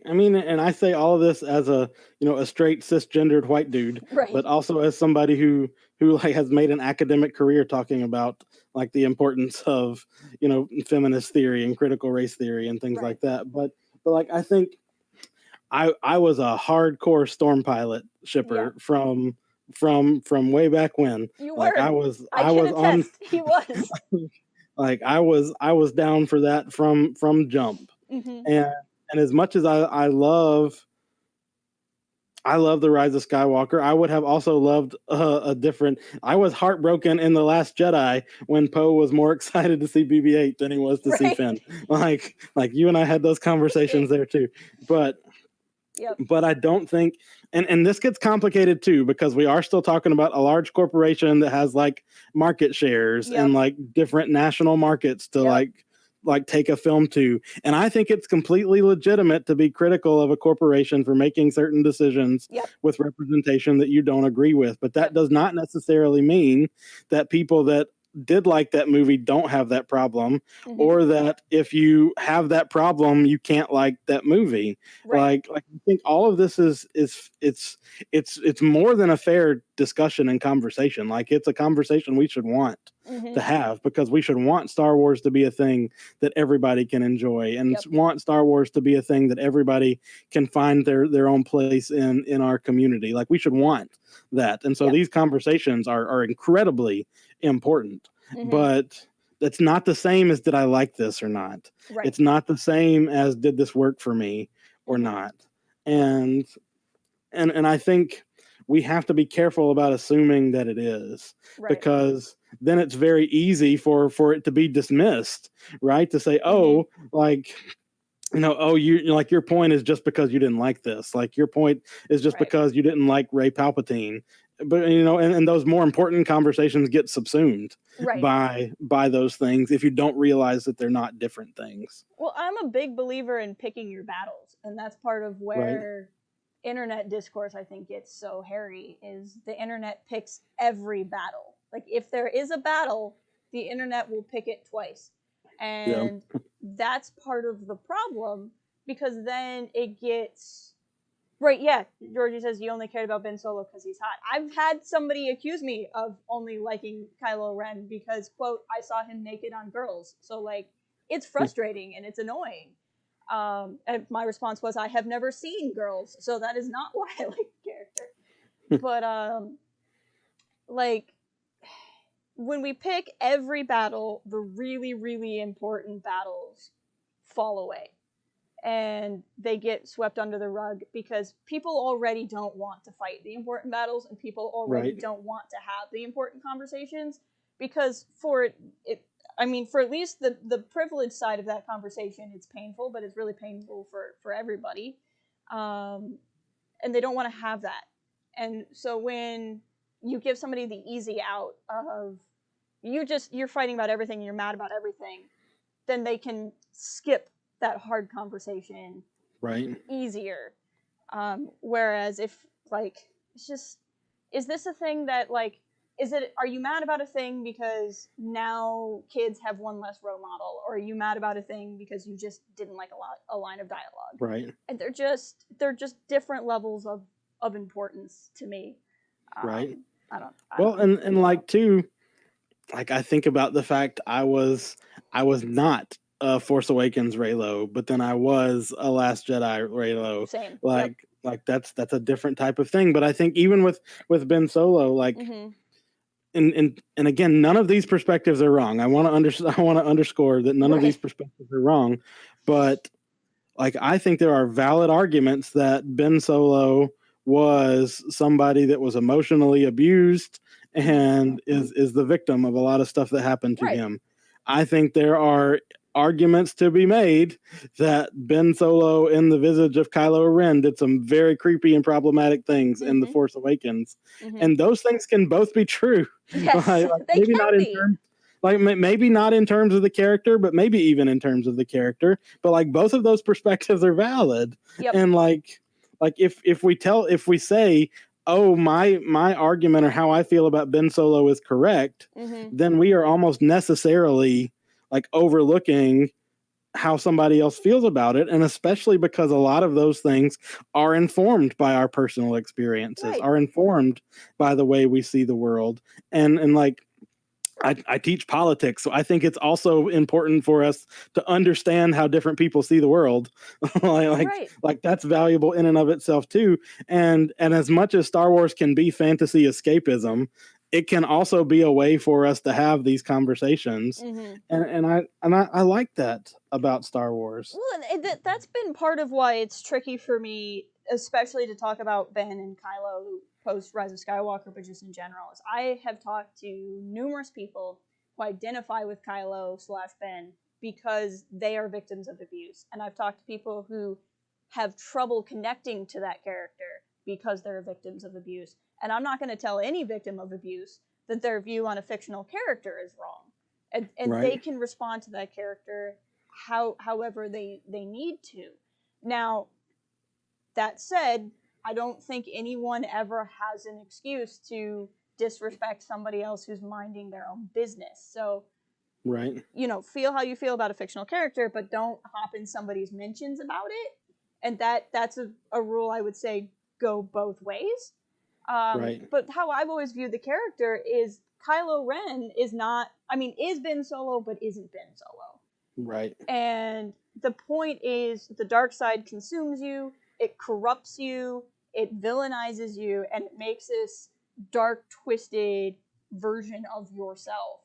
I mean, and I say all of this as a, you know, a straight cisgendered white dude, but also as somebody who like has made an academic career talking about like the importance of, you know, feminist theory and critical race theory and things like that. But like, I think I was a hardcore Storm Pilot shipper from from way back when. You Like were. I can was on attest. He was. like I was down for that from jump. Mm-hmm. And as much as I love the Rise of Skywalker, I would have also loved a different. I was heartbroken in The Last Jedi when Poe was more excited to see BB-8 than he was to see Finn. Like you and I had those conversations there too. But I don't think, and this gets complicated too, because we are still talking about a large corporation that has like market shares and like different national markets to like take a film to. And I think it's completely legitimate to be critical of a corporation for making certain decisions with representation that you don't agree with. But that does not necessarily mean that people that did like that movie don't have that problem, or that if you have that problem you can't like that movie. Like I think all of this is it's more than a fair discussion and conversation. Like it's a conversation we should want to have, because we should want Star Wars to be a thing that everybody can enjoy, and want Star Wars to be a thing that everybody can find their own place in our community. Like we should want that. And so these conversations are incredibly important. But that's not the same as did I like this or not. It's not the same as did this work for me or not. And I think we have to be careful about assuming that it is, because then it's very easy for it to be dismissed, right? To say, oh, like, you know, oh, you like your point is just because you didn't like this. Like your point is just because you didn't like Rey Palpatine. But you know, and those more important conversations get subsumed by those things if you don't realize that they're not different things. Well, I'm a big believer in picking your battles, and that's part of where internet discourse, I think, gets so hairy, is the internet picks every battle. Like if there is a battle, the internet will pick it twice. And that's part of the problem, because then it gets Georgie says you only cared about Ben Solo because he's hot. I've had somebody accuse me of only liking Kylo Ren because, quote, I saw him naked on girls. So like it's frustrating and it's annoying. And my response was, I have never seen girls, so that is not why I like the character. But like when we pick every battle, the really, really important battles fall away. And they get swept under the rug because people already don't want to fight the important battles, and people already don't want to have the important conversations, because for at least the privileged side of that conversation, it's painful, but it's really painful for everybody. And they don't want to have that. And so when you give somebody the easy out of you're fighting about everything, you're mad about everything, then they can skip that hard conversation easier. Whereas if like it's just, is this a thing that like, are you mad about a thing because now kids have one less role model, or are you mad about a thing because you just didn't like a line of dialogue? And they're just different levels of importance to me. I don't and like too, like I think about the fact I was not a Force Awakens Reylo, but then I was a Last Jedi Reylo. Same. Like that's a different type of thing. But I think even with Ben Solo, like, and again, none of these perspectives are wrong. I want to underscore that none of these perspectives are wrong. But like I think there are valid arguments that Ben Solo was somebody that was emotionally abused and is the victim of a lot of stuff that happened to him. I think there are arguments to be made that Ben Solo in the visage of Kylo Ren did some very creepy and problematic things in The Force Awakens. And those things can both be true. Yes, like, they maybe can not be. in terms, like maybe not in terms of the character, but maybe even in terms of the character. But like both of those perspectives are valid. And like if we say, oh, my argument or how I feel about Ben Solo is correct, then we are almost necessarily like overlooking how somebody else feels about it. And especially because a lot of those things are informed by our personal experiences, are informed by the way we see the world. And like, I teach politics, so I think it's also important for us to understand how different people see the world. Right. Like that's valuable in and of itself too. And as much as Star Wars can be fantasy escapism, it can also be a way for us to have these conversations. Mm-hmm. And I like that about Star Wars. Well, and that's been part of why it's tricky for me, especially to talk about Ben and Kylo, who post Rise of Skywalker, but just in general. Is I have talked to numerous people who identify with Kylo/Ben because they are victims of abuse, and I've talked to people who have trouble connecting to that character because they're victims of abuse. And I'm not going to tell any victim of abuse that their view on a fictional character is wrong, and Right. they can respond to that character however they need to. Now, that said, I don't think anyone ever has an excuse to disrespect somebody else who's minding their own business. So, Right. Feel how you feel about a fictional character, but don't hop in somebody's mentions about it. And that's a rule I would say go both ways. Right. But how I've always viewed the character is Kylo Ren is Ben Solo, but isn't Ben Solo. Right. And the point is, the dark side consumes you, it corrupts you, it villainizes you, and it makes this dark, twisted version of yourself.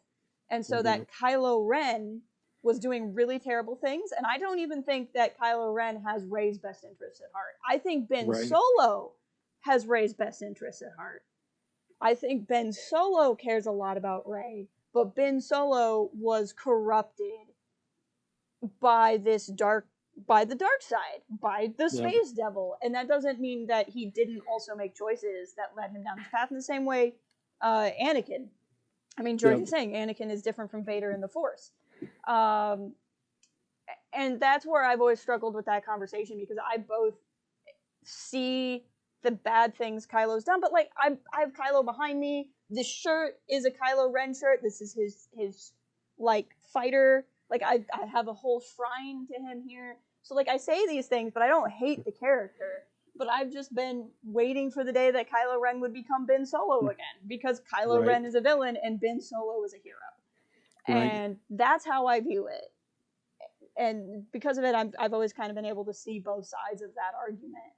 And so that Kylo Ren was doing really terrible things, and I don't even think that Kylo Ren has Rey's best interests at heart. I think Ben Solo has Rey's best interests at heart. I think Ben Solo cares a lot about Rey, but Ben Solo was corrupted by the dark side, by the space devil. And that doesn't mean that he didn't also make choices that led him down this path in the same way Anakin. I mean, George is saying Anakin is different from Vader in the Force. And that's where I've always struggled with that conversation, because I both see the bad things Kylo's done, but like I have Kylo behind me. This shirt is a Kylo Ren shirt. This is his like fighter. Like I have a whole shrine to him here. So like I say these things, but I don't hate the character. But I've just been waiting for the day that Kylo Ren would become Ben Solo again, because Kylo Ren is a villain and Ben Solo is a hero. And that's how I view it. And because of it, I've always kind of been able to see both sides of that argument.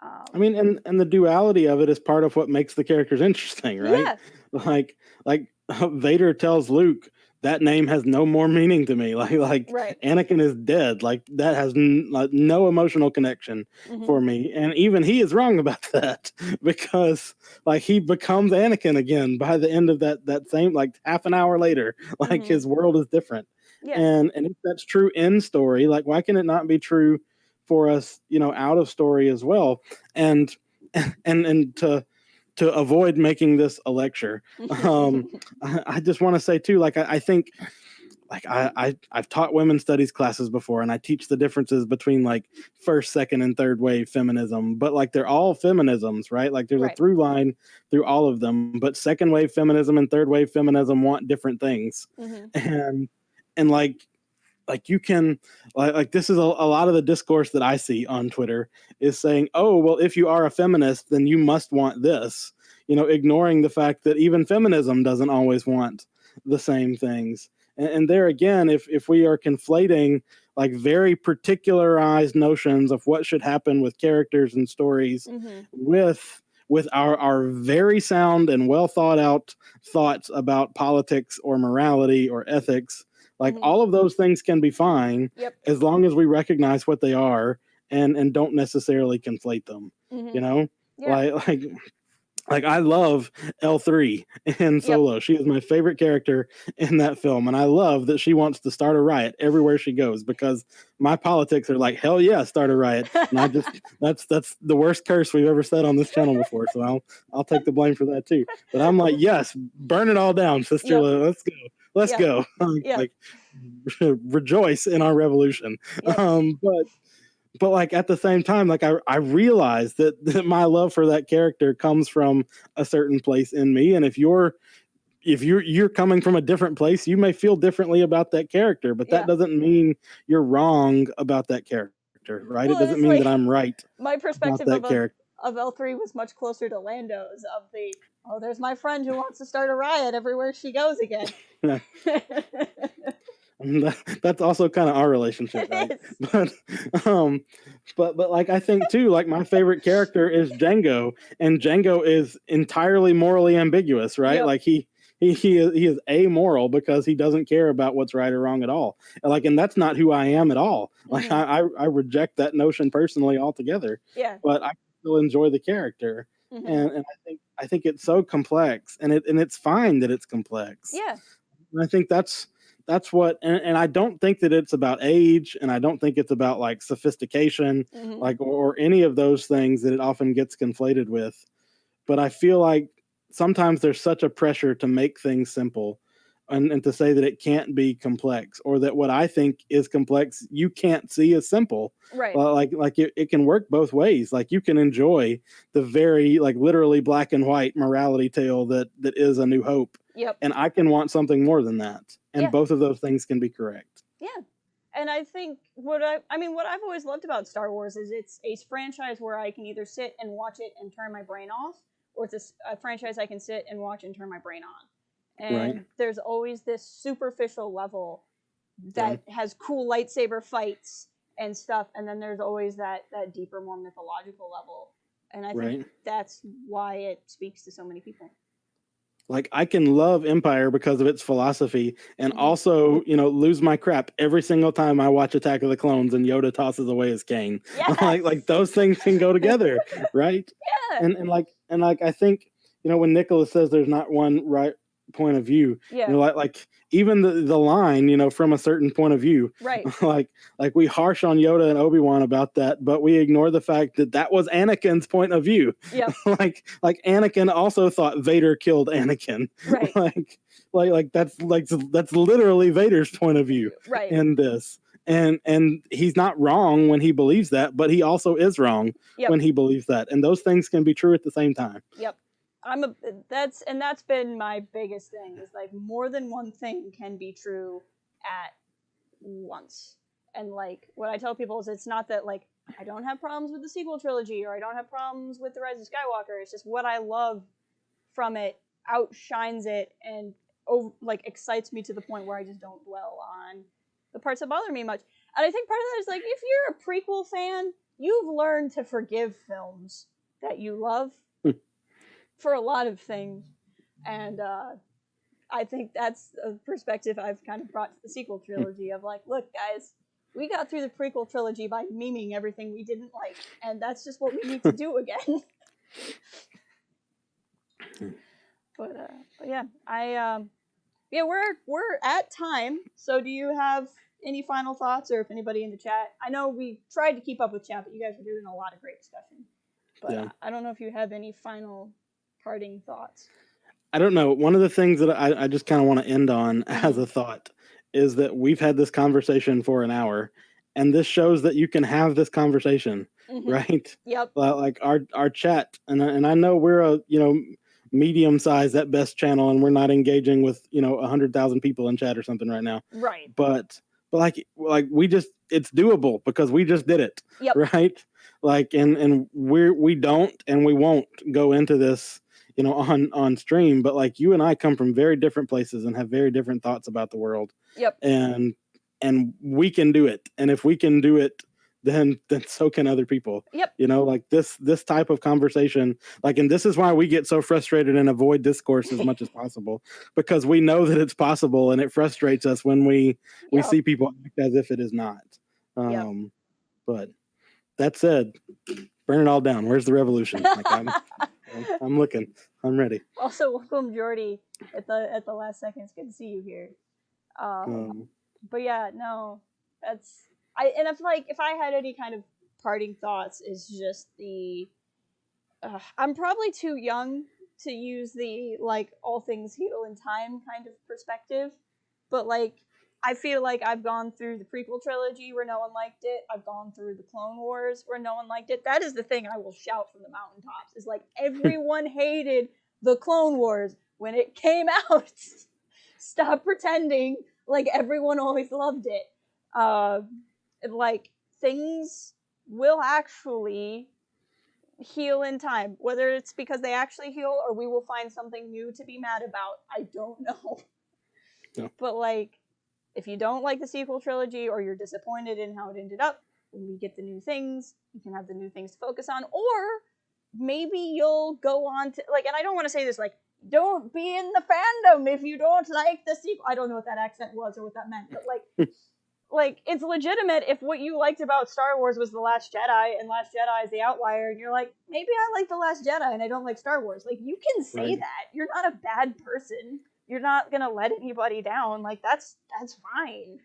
I mean, and the duality of it is part of what makes the characters interesting, right? Yeah. Like Vader tells Luke, that name has no more meaning to me. Like Anakin is dead. Like that has no emotional connection for me. And even he is wrong about that, because like he becomes Anakin again by the end of that same, like half an hour later. Like his world is different. Yeah. And if that's true in story, like why can it not be true for us, out of story as well? And to avoid making this a lecture, I just want to say too, like I think, like I've taught women's studies classes before, and I teach the differences between like first, second, and third wave feminism, but like they're all feminisms, right? Like there's a through line through all of them, but second wave feminism and third wave feminism want different things. And like you can, like this is a lot of the discourse that I see on Twitter is saying, oh, well, if you are a feminist, then you must want this, ignoring the fact that even feminism doesn't always want the same things. And there again, if we are conflating like very particularized notions of what should happen with characters and stories with our very sound and well thought out thoughts about politics or morality or ethics, like all of those things can be fine as long as we recognize what they are and don't necessarily conflate them. Like I love L3 in Solo. She is my favorite character in that film, and I love that she wants to start a riot everywhere she goes, because my politics are like, hell yeah, start a riot. And I just that's the worst curse we've ever said on this channel before, so I'll take the blame for that too. But I'm like, yes, burn it all down, sister. Let's go. Like rejoice in our revolution. But like at the same time, like I realize that my love for that character comes from a certain place in me. And if you're coming from a different place, you may feel differently about that character, but that doesn't mean you're wrong about that character, right? Well, it doesn't mean that I'm right. My perspective of L3 was much closer to Lando's, of the Oh, there's my friend who wants to start a riot everywhere she goes again. Yeah. That's also kind of our relationship, right? But like I think too, like my favorite character is Django, and Django is entirely morally ambiguous, right? Yep. Like he is amoral because he doesn't care about what's right or wrong at all. And that's not who I am at all. Like Mm-hmm. I reject that notion personally altogether. Yeah. But I still enjoy the character, Mm-hmm. and I think it's so complex, and it's fine that it's complex. Yeah. And I think that's what, and I don't think that it's about age, and I don't think it's about like sophistication, Mm-hmm. like or any of those things that it often gets conflated with. But I feel like sometimes there's such a pressure to make things simple, and to say that it can't be complex, or that what I think is complex you can't see as simple. Right. Like it can work both ways. Like you can enjoy the very like literally black and white morality tale that is A New Hope. Yep. And I can want something more than that. And both of those things can be correct. Yeah. And I think what I've always loved about Star Wars is it's a franchise where I can either sit and watch it and turn my brain off, or it's a franchise I can sit and watch and turn my brain on. And there's always this superficial level that has cool lightsaber fights and stuff, and then there's always that deeper, more mythological level. And I think that's why it speaks to so many people. Like I can love Empire because of its philosophy, and also, lose my crap every single time I watch Attack of the Clones and Yoda tosses away his cane. Yes! like those things can go together, right? Yeah. And like I think, when Nicholas says there's not one right point of view, like even the line, from a certain point of view, right? like we harsh on Yoda and Obi-Wan about that, but we ignore the fact that was Anakin's point of view. Yeah. like Anakin also thought Vader killed Anakin. Right. like that's literally Vader's point of view. Right. In this. And he's not wrong when he believes that, but he also is wrong when he believes that. And those things can be true at the same time. Yep. That's been my biggest thing, is like more than one thing can be true at once. And like what I tell people is it's not that like I don't have problems with the sequel trilogy or I don't have problems with the Rise of Skywalker. It's just what I love from it outshines it and excites me to the point where I just don't dwell on the parts that bother me much. And I think part of that is like if you're a prequel fan, you've learned to forgive films that you love for a lot of things. And I think that's a perspective I've kind of brought to the sequel trilogy of like, look, guys, we got through the prequel trilogy by memeing everything we didn't like, and that's just what we need to do again. But yeah, we're at time. So do you have any final thoughts, or if anybody in the chat? I know we tried to keep up with chat, but you guys were doing a lot of great discussion. But I don't know if you have any final parting thoughts. I don't know. One of the things that I just kind of want to end on as a thought is that we've had this conversation for an hour, and this shows that you can have this conversation, right? Yep. Like our chat, and I know we're a medium size at best channel, and we're not engaging with 100,000 people in chat or something right now, right? But like we just, it's doable because we just did it, right? Like and we don't and we won't go into this on stream, but like you and I come from very different places and have very different thoughts about the world. And we can do it. And if we can do it, then so can other people. Like this type of conversation, and this is why we get so frustrated and avoid discourse as much as possible, because we know that it's possible, and it frustrates us when we see people act as if it is not. But that said, burn it all down. Where's the revolution? I'm looking. I'm ready. Also, welcome Jordy at the last second. It's good to see you here. But yeah, no, that's and if I had any kind of parting thoughts, is just I'm probably too young to use the all things heal in time kind of perspective, but I feel like I've gone through the prequel trilogy where no one liked it. I've gone through the Clone Wars where no one liked it. That is the thing I will shout from the mountaintops. Is everyone hated the Clone Wars when it came out. Stop pretending like everyone always loved it. Things will actually heal in time. Whether it's because they actually heal or we will find something new to be mad about, I don't know. No. But like, if you don't like the sequel trilogy or you're disappointed in how it ended up, when we get the new things, you can have the new things to focus on. Or maybe you'll go on to, like, and I don't want to say this, like, don't be in the fandom if you don't like the sequel. I don't know what that accent was or what that meant, but like it's legitimate if what you liked about Star Wars was The Last Jedi and Last Jedi is the outlier, and you're like, maybe I like The Last Jedi and I don't like Star Wars. Like, you can say that. You're not a bad person. You're not gonna let anybody down. Like, that's fine.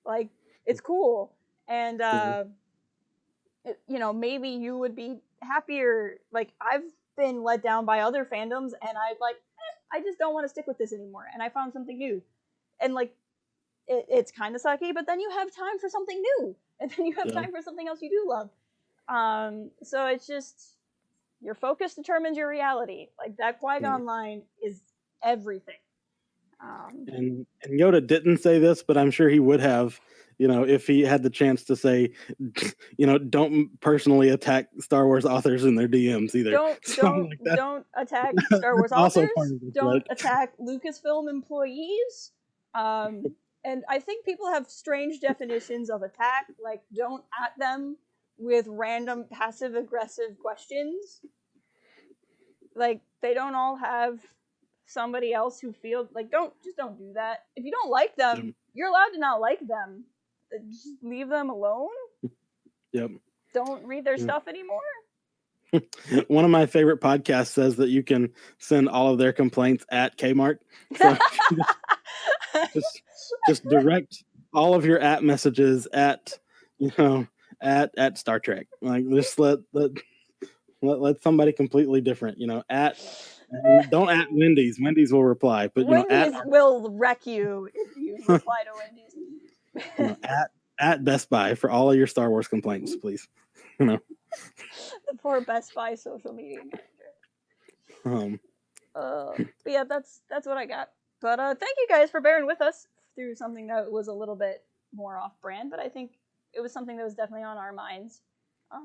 Like, it's cool. And you know, maybe you would be happier. Like, I've been let down by other fandoms, and I like, I just don't want to stick with this anymore. And I found something new, and like, it's kind of sucky, but then you have time for something new, and then you have time for something else you do love. So it's just, your focus determines your reality. Like, that Qui-Gon line is everything. And Yoda didn't say this, but I'm sure he would have, you know, if he had the chance to say, you know, don't personally attack Star Wars authors in their DMs either. Don't attack Star Wars authors. Don't attack Lucasfilm employees. And I think people have strange definitions of attack. Like, don't at them with random passive aggressive questions. Like, they don't all have somebody else who feels like, don't do that. If you don't like them, you're allowed to not like them. Just leave them alone. Yep. Don't read their stuff anymore. One of my favorite podcasts says that you can send all of their complaints at Kmart. So just direct all of your at messages at, you know, at Star Trek. Like, just let somebody completely different, you know, don't at Wendy's. Wendy's will reply, but you Wendy's will wreck you if you reply to Wendy's. You know, at Best Buy for all of your Star Wars complaints, please. You know, the poor Best Buy social media manager. But yeah, that's what I got. But thank you guys for bearing with us through something that was a little bit more off-brand, but I think it was something that was definitely on our minds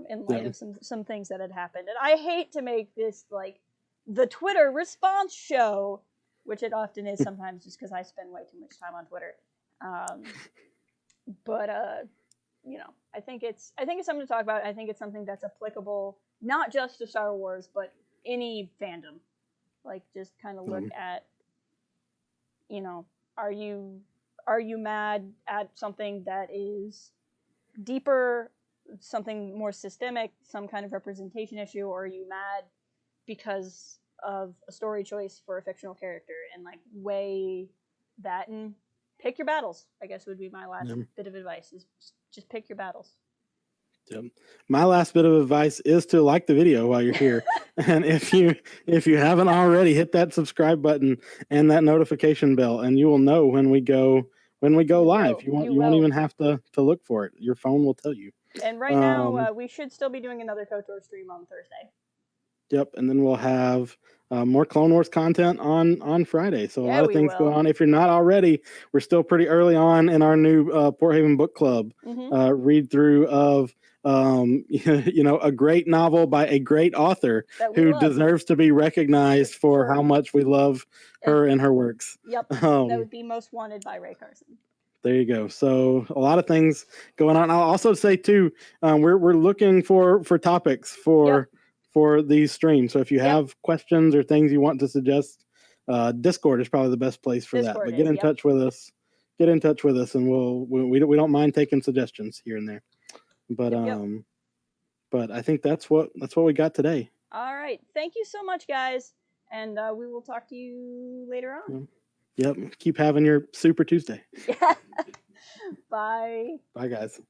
in light of some things that had happened. And I hate to make this like the Twitter response show, which it often is sometimes, just because I spend way too much time on Twitter. But you know, I think it's something to talk about. I think it's something that's applicable not just to Star Wars, but any fandom. Like, just kind of look at, you know, are you mad at something that is deeper, something more systemic, some kind of representation issue, or are you mad because of a story choice for a fictional character? And like, weigh that and pick your battles, I guess would be my last bit of advice, is just pick your battles. Yep. My last bit of advice is to like the video while you're here. And if you haven't already, hit that subscribe button and that notification bell, and you will know when we go live. You won't even have to look for it. Your phone will tell you. And right now, we should still be doing another KOTOR stream on Thursday. Yep, and then we'll have more Clone Wars content on Friday. So a lot of things go on. If you're not already, we're still pretty early on in our new Port Haven Book Club read through of you know, a great novel by a great author who deserves to be recognized for how much we love her and her works. Yep, that would be Most Wanted by Ray Carson. There you go. So a lot of things going on. I'll also say too, we're looking for topics for these streams. So if you have questions or things you want to suggest, Discord is probably the best place for that. But get in touch with us. Get in touch with us, and we don't mind taking suggestions here and there. But but I think that's what we got today. All right. Thank you so much, guys, and we will talk to you later on. Yep. Keep having your Super Tuesday. Bye. Bye, guys.